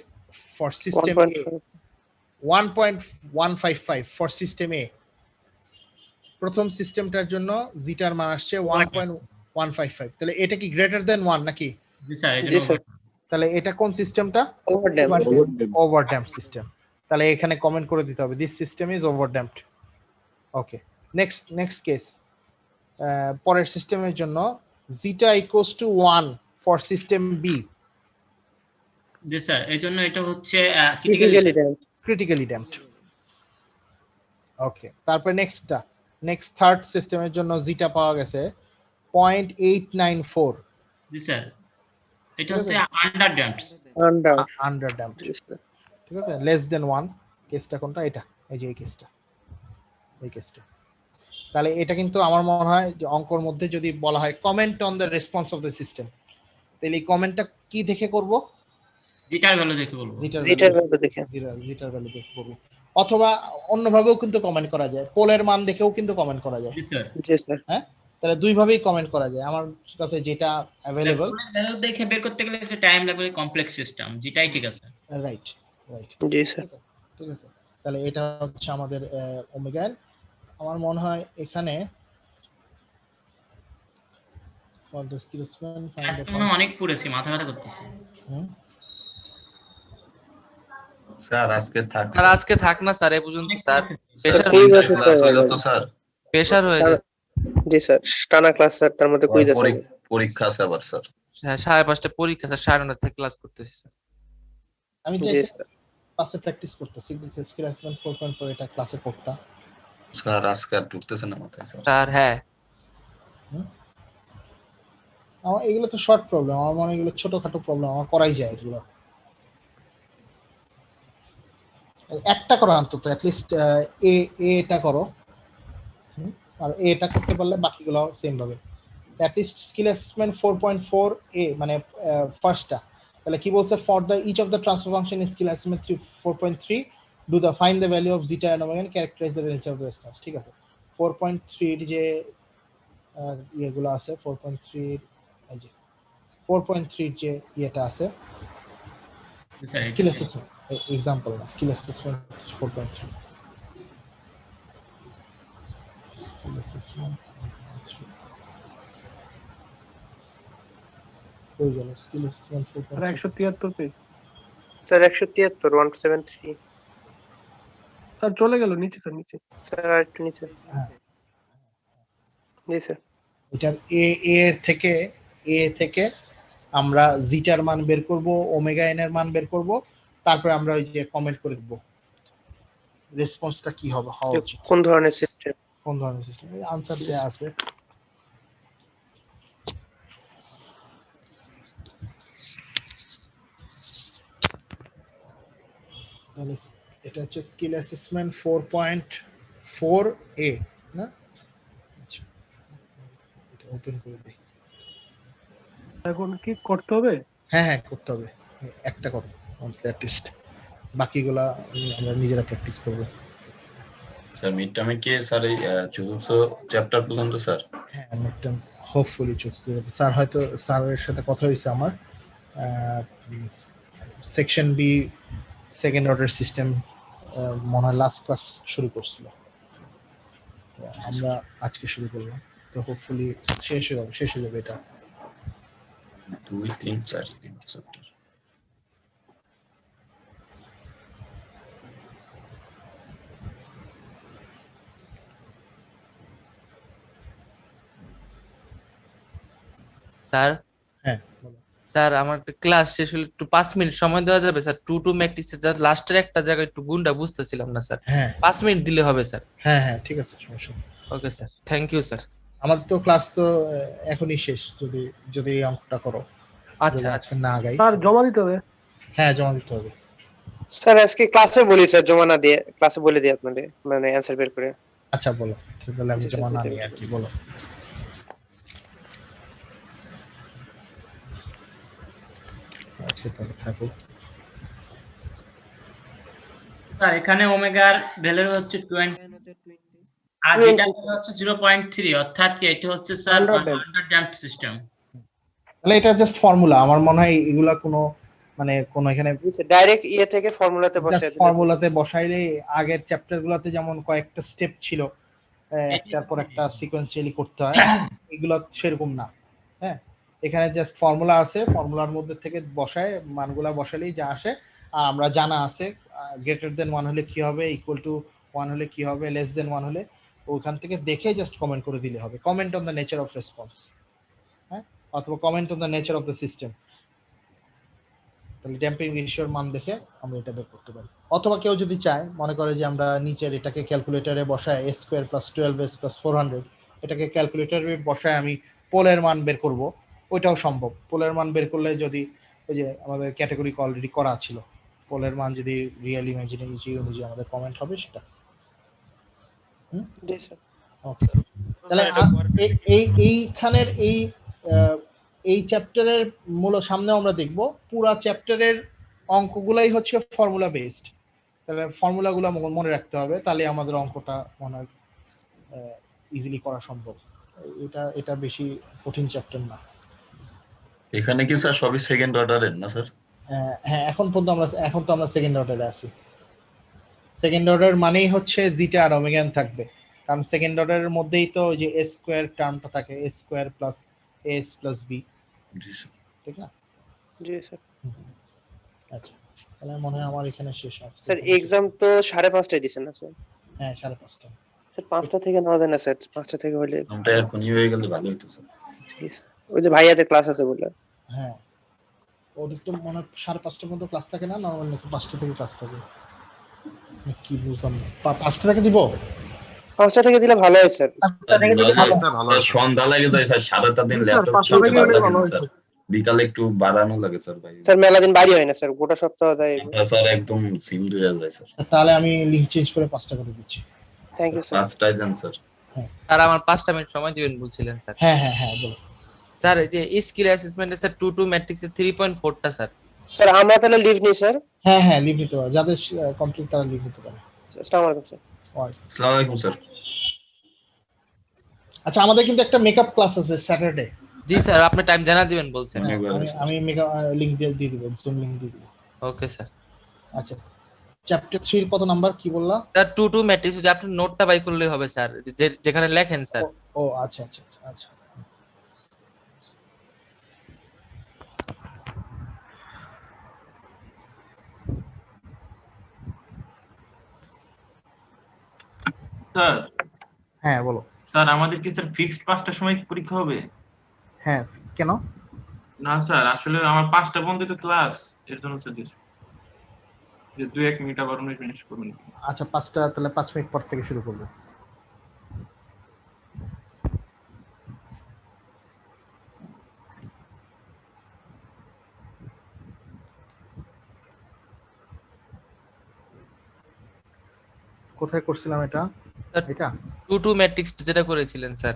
for system A 1.155 for system A, প্রথম সিস্টেমটার জন্য জিটার মান আসছে 1.155। তাহলে এটা কি গ্রেটার দেন 1 নাকি? জি স্যার। তাহলে এটা কোন সিস্টেমটা? Overdamped system. তাহলে এখানে কমেন্ট করে দিতে হবে this system is overdamped. Okay, next case, পরের সিস্টেমের জন্য zeta equals to 1 for system B. জি স্যার, এই জন্য এটা হচ্ছে ক্রিটিক্যালি ড্যাম্পড। ওকে, তারপর নেক্সট থার্ড সিস্টেমের জন্য জিটা পাওয়া গেছে 0.894। জি স্যার, এটা হচ্ছে আন্ডার ড্যাম্পড। ঠিক আছে, লেস দেন 1। কেসটা কোনটা? এটা, এই যে এই কেসটা। তাহলে এটা কিন্তু আমার মনে হয় যে অঙ্কর মধ্যে যদি বলা হয় comment on the response of the system, তাহলে এই কমেন্টটা কি দেখে করব? জিটার ভ্যালু দেখে বলবো। জিটার ভ্যালু দেখে করব, অথবা অন্যভাবেও কিন্তু কমেন্ট করা যায়, পোলের মান দেখেও কিন্তু কমেন্ট করা যায়। জি স্যার। হ্যাঁ, তাহলে দুই ভাবেই কমেন্ট করা যায়। আমার কাছে যেটা अवेलेबल, ভ্যালু দেখে বের করতে গেলে একটু টাইম লাগবে, কমপ্লেক্স সিস্টেম, যেটাই ঠিক আছে। রাইট। জি স্যার। ঠিক আছে, তাহলে এটা হচ্ছে আমাদের ওমেগা। আমার মনে হয় এখানে অনেক পড়েছি, মাথা ব্যথা করতেছে। স্যার আজকে থাক, স্যার আজকে থাক না স্যার, এই পর্যন্ত স্যার। ক্লাস হলো তো স্যার, প্রেসার হয়ে যায়। জি স্যার, টানা ক্লাস স্যার, তার মধ্যে কুইজ আছে। পরীক্ষা আছে আবার স্যার। হ্যাঁ, 5:30 পরীক্ষা স্যার, 9:30 থেকে ক্লাস করতেছি স্যার। আমি যে ক্লাসে প্র্যাকটিস করতেছি, স্কিল অ্যাসেসমেন্ট 4.4 এটা ক্লাসে পড়তাম স্যার। আজকে আর ঢুকতেছে না মাথায় স্যার। হ্যাঁ, আমার এগুলো তো শর্ট প্রবলেম, আমার মনে হয় এগুলো ছোটখাটো প্রবলেম, আমার করাই যায় এগুলো। একটা করো অন্তত, অ্যাটলিস্ট এটা করো, আর এটা করতে পারলে বাকিগুলো সেম ভাবে। অ্যাটলিস্ট স্কিল অ্যাসেসমেন্ট 4.4 এ মানে ফার্স্টটা, তাহলে কি বলছে, for the each of the transfer function in skill assessment 4.3 do the find the value of zeta and omega characterize the range of the response. ঠিক আছে, 4.3 এর যে ইয়েগুলো আছে, 4.3 এই যে 4.3 যে ইয়েটা আছে স্কিল অ্যাসেসমেন্ট এক্সাম্পল না, স্কিল অ্যাসেসমেন্ট 4.3 স্কিল অ্যাসেসমেন্ট 4.3 হয়ে গেল। Skill assessment 173 page sir, 173 sir, চলে গেল নিচে স্যার, নিচে স্যার, আর একটু নিচে। জি স্যার। এটার এ থেকে আমরা জিটার মান বের করব, ওমেগা এন এর মান বের করব, তারপরে আমরা ওই যে কমেন্ট করে দেব রেসপন্সটা কি হবে, হওয়া উচিত, কোন ধরনের সিস্টেম। এই আনসার দেয়া আছে। তাহলে এটা হচ্ছে স্কিল অ্যাসেসমেন্ট 4.4 এ না? আচ্ছা, এটা ওপেন করে দিই। এখন কি করতে হবে? হ্যাঁ হ্যাঁ করতে হবে, একটা করো অ্যাটলিস্ট, বাকিগুলা আমরা নিজেরা প্র্যাকটিস করবো। স্যার মিড টার্মে কি স্যার এই চতুর্থ চ্যাপ্টার পর্যন্ত স্যার? হ্যাঁ মিডটার্ম হোপফুলি চলতে হবে। স্যার হয়তো স্যারের সাথে কথা হয়েছে আমার, section B second order system মনে হয় লাস্ট ক্লাস শুরু করছিল, তো আমরা আজকে শুরু করলাম, তো হোপফুলি শেষ হয়ে যাবে এটা। 2 3 4 চ্যাপ্টার। স্যার হ্যাঁ বলো। স্যার আমার একটা ক্লাস শেষ হলে একটু 5 মিনিট সময় দেওয়া যাবে স্যার? 2 ম্যাট্রিক্সের যা লাস্টের একটা জায়গায় একটু গুণটা বুঝতেছিলাম না স্যার। হ্যাঁ 5 মিনিট দিলে হবে স্যার? হ্যাঁ হ্যাঁ ঠিক আছে, সমস্যা নেই। Okay sir, thank you sir. আমাদের তো ক্লাস তো এখনই শেষ, যদি যদি এই অঙ্কটা করো, আচ্ছা যদি আচ্ছা আজকে না আগাই। স্যার জমা দিতে হবে? হ্যাঁ জমা দিতে হবে। স্যার আজকে ক্লাসে বলি স্যার, জমা না দিয়ে ক্লাসে বলে দিই আপনাদের, মানে অ্যান্সার বের করে। আচ্ছা বলো, তাহলে আমি জি স্যার, জমা না ওইটাই নিই আর কি, বলো। আজকে তাহলে থাকুক। স্যার এখানে ওমেগার ভ্যালু হচ্ছে 20 আর 20 যেটা হচ্ছে 0.3, অর্থাৎ কি এটা হচ্ছে স্যার আন্ডার ড্যাম্পড সিস্টেম। তাহলে এটা জাস্ট ফর্মুলা, আমার মনে হয় এগুলা কোনো মানে কোনো এখানে ডাইরেক্ট ইয়ে থেকে ফর্মুলাতে বসে দিলে। ফর্মুলাতে বসাইলে আগের চ্যাপ্টার গুলাতে যেমন কয়েকটা স্টেপ ছিল, একটার পর একটা সিকোয়েন্সিয়ালি করতে হয়, এগুলো সেরকম না। হ্যাঁ এখানে জাস্ট ফর্মুলা আছে, ফর্মুলার মধ্যে থেকে বসায় মানগুলা বসালেই যা আসে, আর আমরা জানা আছে গ্রেটার দেন 1 হলে কি হবে, ইকুয়াল টু 1 হলে কি হবে, লেস দেন 1 হলে ওখান থেকে দেখে জাস্ট কমেন্ট করে দিলে হবে, comment on the nature of response, হ্যাঁ, অথবা comment on the nature of the system. তাহলে ড্যাম্পিং রেশিওর মান দেখে আমরা এটা বের করতে পারি। অথবা কেউ যদি চায়, মনে করে যে আমরা নিচের এটাকে ক্যালকুলেটরে বসায় a square plus 12s plus 400, এটাকে ক্যালকুলেটরে বসায় আমি পোলের মান বের করব, ওইটাও সম্ভব। পোলের মান বের করলে যদি ওই যে আমাদের ক্যাটাগরি অলরেডি করা ছিল, পোলের মান যদি রিয়েল ইমাজিনারি অনুযায়ী আমাদের কমেন্ট হবে সেটা। জি স্যার। ওকে, তাহলে এইখানের এই চ্যাপ্টারের মূল সামনে আমরা দেখব পুরো চ্যাপ্টারের অঙ্কগুলাই হচ্ছে ফর্মুলা বেসড, তাহলে ফর্মুলাগুলো মনে রাখতে হবে, তাহলে আমাদের অঙ্কটা মনে হয় ইজিলি করা সম্ভব। এটা বেশি কঠিন চ্যাপ্টার না। এখানে কি স্যার সবই সেকেন্ড অর্ডারের না স্যার? হ্যাঁ এখন তো আমরা সেকেন্ড অর্ডারে আছি। সেকেন্ড অর্ডার মানেই হচ্ছে জিটা আর ওমেগা থাকবে, কারণ সেকেন্ড অর্ডারের মধ্যেই তো ওই যে এ স্কয়ার টার্মটা থাকে, a square plus S plus b, জি স্যার। ঠিক না? জি স্যার। আচ্ছা তাহলে মনে হয় আমার এখানে শেষ আছে। স্যার এক্সাম তো 5:30টায় দিছেন না স্যার? হ্যাঁ 5:30। স্যার 5টা থেকে নেওয়া যায় না স্যার? 5টা থেকে হলে আমরা এখনই হয়ে গেলে ভালো হতো স্যার। ঠিক আছে। ওই যে ভাইয়াদের ক্লাস আছে বললেন। হ্যাঁ ওদের তো মনে হয় 5:30 পর্যন্ত ক্লাস থাকে না, নরমাল নাকি 5টা থেকে ক্লাস থাকে, কি বুঝলাম না। 5টা থেকে দিব? 5টা থেকে দিলে ভালো হয় স্যার। সন্ধ্যা লাগে যায় স্যার, সারাটা দিন ল্যাপটপ পাঁচটা চালাতে থেকে ভালো হলে লাগে ভালো না হয় স্যার, বিকালে একটু বাড়ানো লাগে স্যার ভাই। স্যার মেলা দিন বাড়ি হয় না স্যার, গোটা সপ্তাহ যায়। স্যার একদম সিম ধরে যায় স্যার। তাহলে আমি লিংক চেঞ্জ করে 5টা করে দিচ্ছি। Thank you sir. 5টায় দেন স্যার। স্যার আমার 5টা মিনিট সময় দিবেন বলছিলেন স্যার? হ্যাঁ হ্যাঁ হ্যাঁ বলো। স্যার এই যে স্কিল অ্যাসেসমেন্টে স্যার 2 ম্যাট্রিক্সের 3.4টা স্যার। স্যার আমরা তাহলে লিভ নিই স্যার। হ্যাঁ হ্যাঁ লিভ নিতে পারো, যাদের কমপ্লিট তারা লিভ নিতে পারে। আসসালামু আলাইকুম স্যার। আসসালামু আলাইকুম স্যার। আচ্ছা আমাদের কিন্তু একটা মেকআপ ক্লাস আছে স্যাটারডে। জি স্যার, আপনি টাইম জানা দিবেন বলছেন। আমি মেকআপ লিংক দিয়ে দিব, জুম লিংক দিয়ে দিব। Okay sir. আচ্ছা চ্যাপ্টার 3 কত নাম্বার কি বললা? স্যার 2 ম্যাট্রিক্স, যে আপনি নোটটা বাই করলেই হবে স্যার, যেখানে লেখেন স্যার। ও আচ্ছা আচ্ছা আচ্ছা। স্যার হ্যাঁ বলো। স্যার আমাদের কি স্যার ফিক্সড 5টার সময় পরীক্ষা হবে? হ্যাঁ কেন? না স্যার আসলে আমার 5টা পর্যন্ত তো ক্লাস, এর জন্য সাজেস্ট যে 2-1 মিনিট আবার 19 মিনিট করবেন। আচ্ছা 5টা, তাহলে 5 মিনিট পর থেকে শুরু করব। কোথায় করছিলাম এটা? স্যার এটা 2 2 ম্যাট্রিক্স যেটা করেছিলেন স্যার,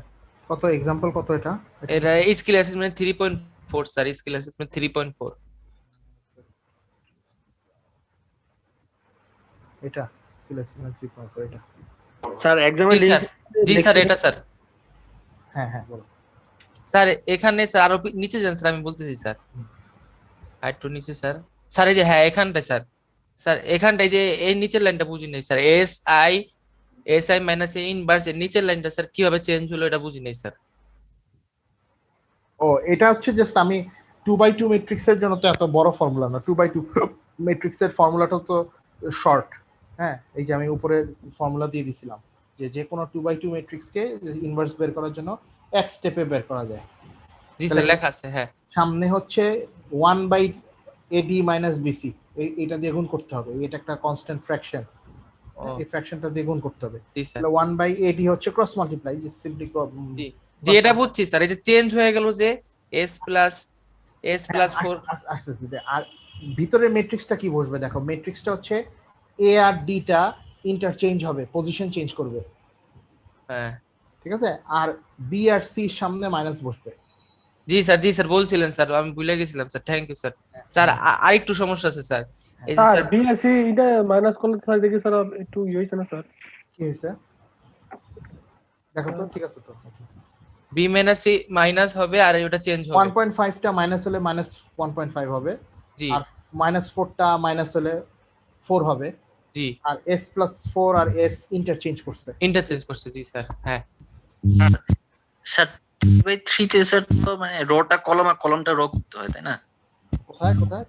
কত এক্সাম্পল কত এটা? এটা skill assessment 3.4 sir, skill assessment 3.4। এটা স্কিল অ্যাসেসমেন্ট 3.4 এটা। স্যার এক্সামের জি স্যার, লিংক জি স্যার এটা স্যার। হ্যাঁ হ্যাঁ বলো। স্যার এখানে স্যার আরো নিচে যান স্যার, আমি বলতেছি স্যার আর একটু নিচে স্যার। স্যার এই যে হ্যাঁ এখানটায় স্যার, স্যার এখানটায় যে এই নিচের লাইনটা বুঝি নাই sir, S I minus A inverse এর নিচের লাইনটা স্যার কিভাবে চেঞ্জ হলো এটা বুঝি নাই স্যার। ও এটা হচ্ছে জাস্ট আমি 2x2 ম্যাট্রিক্সের জন্য তো এত বড় ফর্মুলা না, 2x2 ম্যাট্রিক্সের ফর্মুলাটা তো শর্ট। হ্যাঁ এই যে আমি উপরে ফর্মুলা দিয়ে দিছিলাম যে যে কোনো 2x2 ম্যাট্রিক্সকে ইনভার্স বের করার জন্য এক স্টেপে বের করা যায়। জি স্যার লেখা আছে হ্যাঁ। সামনে হচ্ছে 1/AD মাইনাস BC, এইটা দিয়ে গুণ করতে হবে, এটা একটা কনস্ট্যান্ট ফ্র্যাকশন, এই ফ্র্যাকশনটা দিয়ে গুণ করতে হবে। জি স্যার, তাহলে 1/AD হচ্ছে ক্রস মাল্টিপ্লাই, যে সিম্পলি জি জি এটা বুঝছি স্যার। এই যে চেঞ্জ হয়ে গেল যে s প্লাস 4। আস্তে আস্তে। আর ভিতরের ম্যাট্রিক্সটা কি বসবে দেখো, ম্যাট্রিক্সটা হচ্ছে A আর D টা ইন্টারচেঞ্জ হবে, পজিশন চেঞ্জ করবে, হ্যাঁ ঠিক আছে? আর B আর C এর সামনে মাইনাস বসবে। জি স্যার বলছিলেন স্যার, আমি ভুলে গেছিলাম sir, thank you sir. Sir আরেকটু সমস্যা আছে স্যার, এই যে স্যার স্যার বিএসসি এটা মাইনাস করলে স্যার দেখি স্যার একটু ইয়ে হইছে না স্যার? কি হয়েছে দেখো তো, ঠিক আছে তো। b মাইনাস c মাইনাস হবে আর এটা চেঞ্জ হবে। 1.5 টা মাইনাস হলে মাইনাস 1.5 হবে, জি আর -4 টা মাইনাস হলে 4 হবে, জি আর s প্লাস 4 আর s ইন্টারচেঞ্জ করছে। ইন্টারচেঞ্জ করছে জি স্যার হ্যাঁ। স্যার 3/3 তে স্যার তো মানে রোটা কলম আর কলমটা রো করতে হয় তাই না? কোথায় কোথায়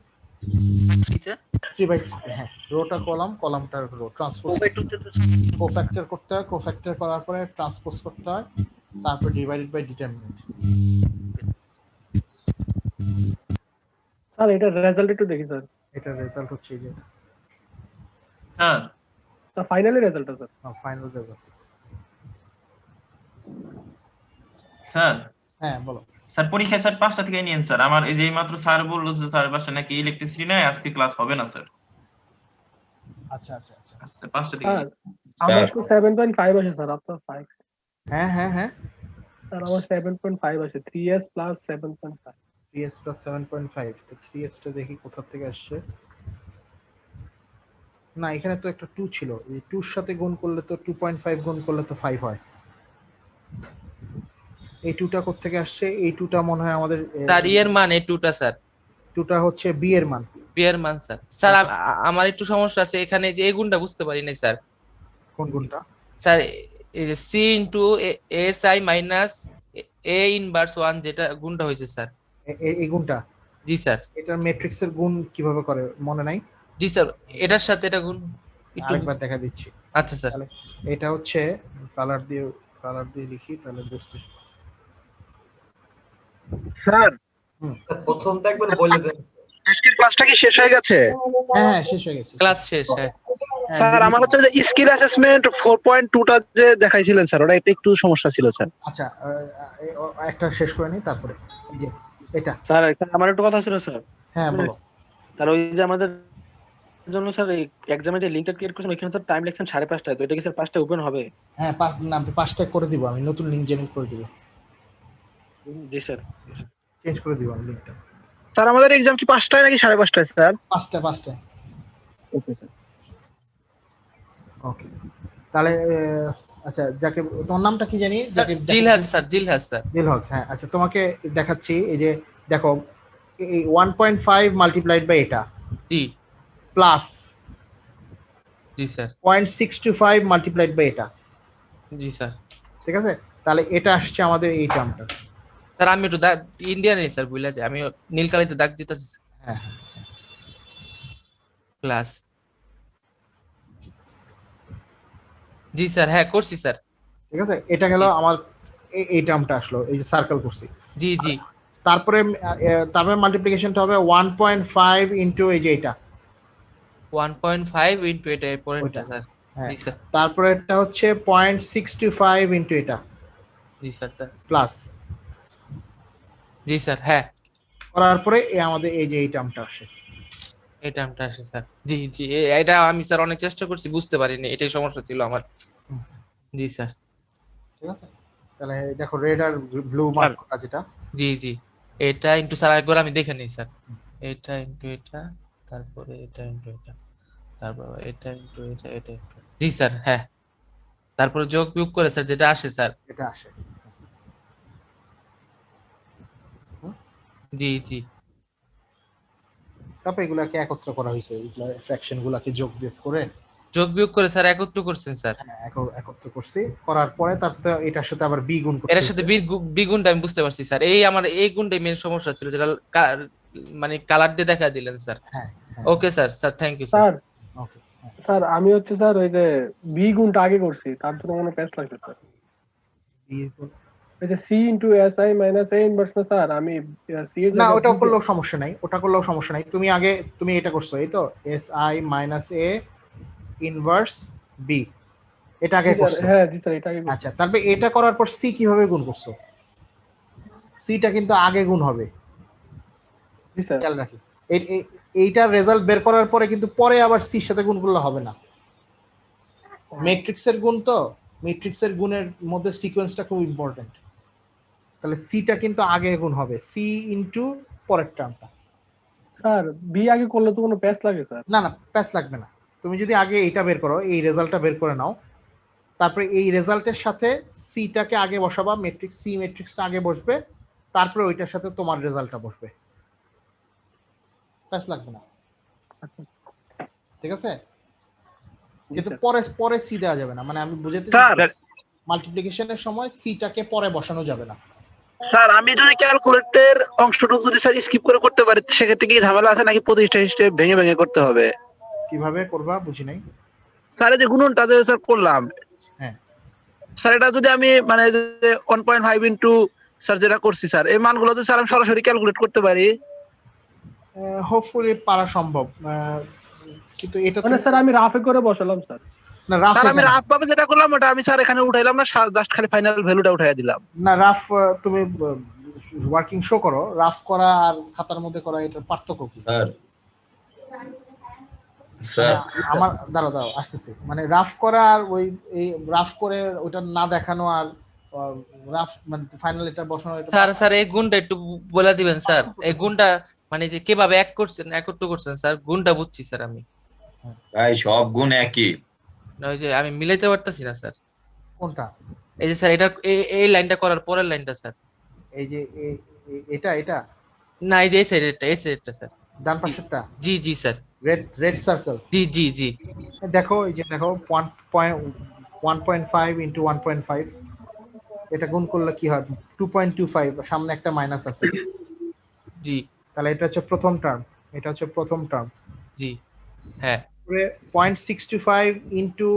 3 তে 3/3 হ্যাঁ, রোটা কলাম, কলামটার রো ট্রান্সপোজ, 4/2 তে তো কোফ্যাক্টর করতে হয়, কোফ্যাক্টর করার পরে ট্রান্সপোজ করতে হয়, তারপর ডিভাইডেড বাই ডিটারমিনেন্ট। স্যার এটা রেজাল্ট একটু দেখি স্যার। এটা রেজাল্ট হচ্ছে এই যে স্যার স্যার ফাইনালি রেজাল্টটা স্যার। Final result. স্যার হ্যাঁ বলো। স্যার পরীক্ষা স্যার 5টা থেকে নিয়েন স্যার। আমার এই যে মাত্র স্যার বললো যে স্যার বাসায় নাকি ইলেকট্রিসিটি নাই, আজকে ক্লাস হবে না স্যার। আচ্ছা আচ্ছা আচ্ছা আচ্ছা 5টা থেকে স্যার আমার তো 7.5 আসে স্যার, আপনার 5। হ্যাঁ হ্যাঁ হ্যাঁ, স্যার আমার 7.5 আসে, 3s প্লাস 7.5। 3s প্লাস 7.5, তো 3s টা দেখি কোথা থেকে আসছে। না এখানে তো একটা 2 ছিল, এই 2 এর সাথে গুণ করলে তো 2.5 গুণ করলে তো 5 হয়। এই 2টা কোথা থেকে আসছে? এই 2টা মনে হয় আমাদের স্যার এর মান এই 2টা স্যার, 2টা হচ্ছে b এর মান। b এর মান স্যার। স্যার আমার একটু সমস্যা আছে এখানে, যে এই গুণটা বুঝতে পারি নাই স্যার। কোন গুণটা? স্যার এই যে c into si minus a inverse 1 যেটা গুণটা হয়েছে স্যার। এই গুণটা? জি স্যার। এটা ম্যাট্রিক্সের গুণ কিভাবে করে মনে নাই? জি স্যার এটার সাথে এটা গুণ একটু। আরেকবার দেখা দিচ্ছি। আচ্ছা স্যার। তাহলে এটা হচ্ছে কালার দিয়ে লিখি তাহলে বুঝতে। স্যার হুম, প্রথমটা একবার বলে দেন। আজকের ক্লাসটা কি শেষ হয়ে গেছে? হ্যাঁ হ্যাঁ শেষ হয়ে গেছে। ক্লাস শেষ হ্যাঁ। স্যার আমার হচ্ছে যে স্কিল অ্যাসেসমেন্ট 4.2 টা যে দেখাইছিলেন স্যার, ওটা একটু সমস্যা ছিল স্যার। আচ্ছা একটা শেষ করে নিই তারপরে এই যে এটা। স্যার আমার একটু কথা ছিল স্যার। হ্যাঁ বলো। স্যার ওই যে আমাদের জন্য স্যার এই এক্সামে যে লিংকটা ক্রিয়েট করেছেন ওইখানে স্যার টাইম লিখছেন 5:30টায়, তো এটা কি স্যার 5টায় ওপেন হবে? হ্যাঁ 5টা করে দিব, আমি নতুন লিংক জেনারেট করে দিব। জি স্যার। চেঞ্জ করে দিব আমি লিংকটা। স্যার আমাদের এক্সাম কি 5টায় নাকি 5:30টায় স্যার? 5টায়। Okay sir. ওকে তাহলে আচ্ছা যাকে, তোমার নামটা কি জানি? যাকে জিলহাস স্যার, জিলহাস স্যার। জিলহাস, হ্যাঁ আচ্ছা তোমাকে দেখাচ্ছি। এই যে দেখো এই 1.5 মাল্টিপ্লাইড বাই এটা জি প্লাস জি স্যার। 0.625 মাল্টিপ্লাইড বাই এটা, জি স্যার। ঠিক আছে? তাহলে এটা আসছে আমাদের এই টার্মটা। স্যার আমি একটু ইন্ডিয়া নেই স্যার, বুঝলে আছে আমি নীল কালিতে দাগ দিতেছি। হ্যাঁ ক্লাস জি স্যার হ্যাঁ করছি স্যার। ঠিক আছে, এটা গেল আমার এই টার্মটা আসলো, এই যে সার্কেল করছি। জি জি। তারপরে মাল্টিপ্লিকেশনটা হবে 1.5 ইনটু এই যে এটা 1.5 ইনটু এটা পরেরটা স্যার। হ্যাঁ জি স্যার। তারপরে এটা হচ্ছে 0.625 ইনটু এটা জি স্যার প্লাস। জি স্যার হ্যাঁ। করার পরে আমাদের এই যে এই টার্মটা আসে। এই টার্মটা আসে স্যার। জি জি এটা আমি স্যার অনেক চেষ্টা করছি, বুঝতে পারিনি, এটাই সমস্যা ছিল আমার। জি স্যার। ঠিক আছে, তাহলে দেখো রেড আর ব্লু মার্কটা যেটা, জি জি এটা ইনটু স্যার একবার আমি দেখে নিই স্যার। এটা ইনটু এটা, তারপরে এটা ইনটু এটা, তারপর এটা ইনটু এটা, এটা ইনটু, জি স্যার হ্যাঁ, তারপরে যোগ বিয়োগ করে স্যার যেটা আসে স্যার। এটা আসে। জি জি তারপর এগুলাকে একত্র করা হয়েছে, এগুলা ফ্র্যাকশন গুলাকে যোগ বিয়োগ করে যোগ বিয়োগ করে স্যার একত্র করছেন স্যার। হ্যাঁ একত্র করছি, করার পরে তারপর এটার সাথে আবার বি গুণ করতে এর সাথে বিগুণটা আমি বুঝতে পারছি স্যার, এই আমার এই গুণটাই মেন সমস্যা ছিল, যেটা মানে কালার দিয়ে দেখা দিলেন স্যার। হ্যাঁ okay sir, sir thank you sir. Sir sir আমি হচ্ছে স্যার ওই যে বি গুণটা আগে করছি, তার জন্য মনে প্যাচ লাগছে স্যার। ওই যে C into S I minus A inverse না স্যার, আমি সি এর না জায়গায় ওটা করলেও সমস্যা নাই, ওটা করলেও সমস্যা নাই। তুমি আগে তুমি এটা করছো, এই তো S I minus A inverse B, এটা আগে করছো। হ্যাঁ জি স্যার এটা আগে করছি। আচ্ছা, তারপরে এটা করার পর সি কিভাবে গুণ করছো? সিটা কিন্তু আগে গুণ হবে, জি স্যার। খেয়াল রাখি। এইটার রেজাল্ট বের করার পরে কিন্তু পরে আবার সির সাথে গুণ করলে হবে না। ম্যাট্রিক্সের গুণ তো, ম্যাট্রিক্সের গুণের মধ্যে সিকোয়েন্সটা খুব ইম্পর্টেন্ট। তাহলে সিটা কিন্তু আগে গুণ হবে, সি ইনটু পরের টার্মটা। স্যার বি আগে করলে তো কোনো প্যাচ লাগে স্যার? না না প্যাচ লাগবে না, তুমি যদি আগে এইটা বের করো, এই রেজাল্টটা বের করে নাও, তারপরে এই রেজাল্টের সাথে সিটাকে আগে বসাবা, ম্যাট্রিক্স সি ম্যাট্রিক্সটা আগে বসবে, তারপরে ওইটার সাথে তোমার রেজাল্টটা বসবে, প্যাচ লাগবে না। ঠিক আছে, কিন্তু পরে পরে সি দেওয়া যাবে না, মানে আমি বুঝাতে মাল্টিপ্লিকেশনের সময় সিটাকে পরে বসানো যাবে না। স্যার আমি যদি ক্যালকুলেটর অংশটুকু যদি স্যার স্কিপ করে করতে পারি, সেক্ষেত্রে কি ঝামেলা আছে নাকি প্রতিষ্ঠা হিসেবে ভেঙে ভেঙে করতে হবে? কিভাবে করবা বুঝি নাই। স্যার এই যে গুণনটা যে স্যার করলাম, হ্যাঁ স্যার এটা যদি আমি মানে 1.5 ইনটু স্যার যেটা করছি স্যার, এই মানগুলো যদি স্যার আমি সরাসরি ক্যালকুলেট করতে পারি, হোপফুলি পারা সম্ভব, কিন্তু এটা মানে স্যার আমি রাফে করে বসালাম স্যার। না রাফ, স্যার আমি রাফ ভাবে যেটা করলাম ওটা আমি স্যার এখানে উঠাইলাম না, জাস্ট খালি ফাইনাল ভ্যালুটা উঠাই দিলাম। না রাফ তুমি ওয়ার্কিং শো করো, রাফ করা আর খাতার মধ্যে করা এটার পার্থক্য কি? স্যার আমার দাঁড়াও আসতেছি, মানে রাফ করা আর ওই এই রাফ করে ওটা না দেখানো আর রাফ মানে ফাইনাল এটা বসানো, স্যার স্যার এই গুণটা একটু বলে দিবেন স্যার, এই গুণটা মানে যে কিভাবে এক করছেন একত্র করছেন স্যার, গুণটা বুঝছি স্যার আমি, ভাই সব গুণ একই। না ওই যে আমি মিলাইতে পারতাছি না স্যার। কোনটা? এই যে স্যার এটা এই লাইনটা করার পরের লাইনটা স্যার। এই যে এটা এটা না এই যে এই সাইডেরটা স্যার, ডান পাশেরটা। জি জি স্যার, রেড সার্কেল। জি জি জি দেখো এই যে দেখো 1.5 ইনটু 1.5, এটা গুণ করলে কি হয়? 2.25, সামনে একটা মাইনাস আছে। জি তাহলে এটা হচ্ছে প্রথম টার্ম, এটা হচ্ছে প্রথম টার্ম। জি হ্যাঁ, 0.625 ইনটু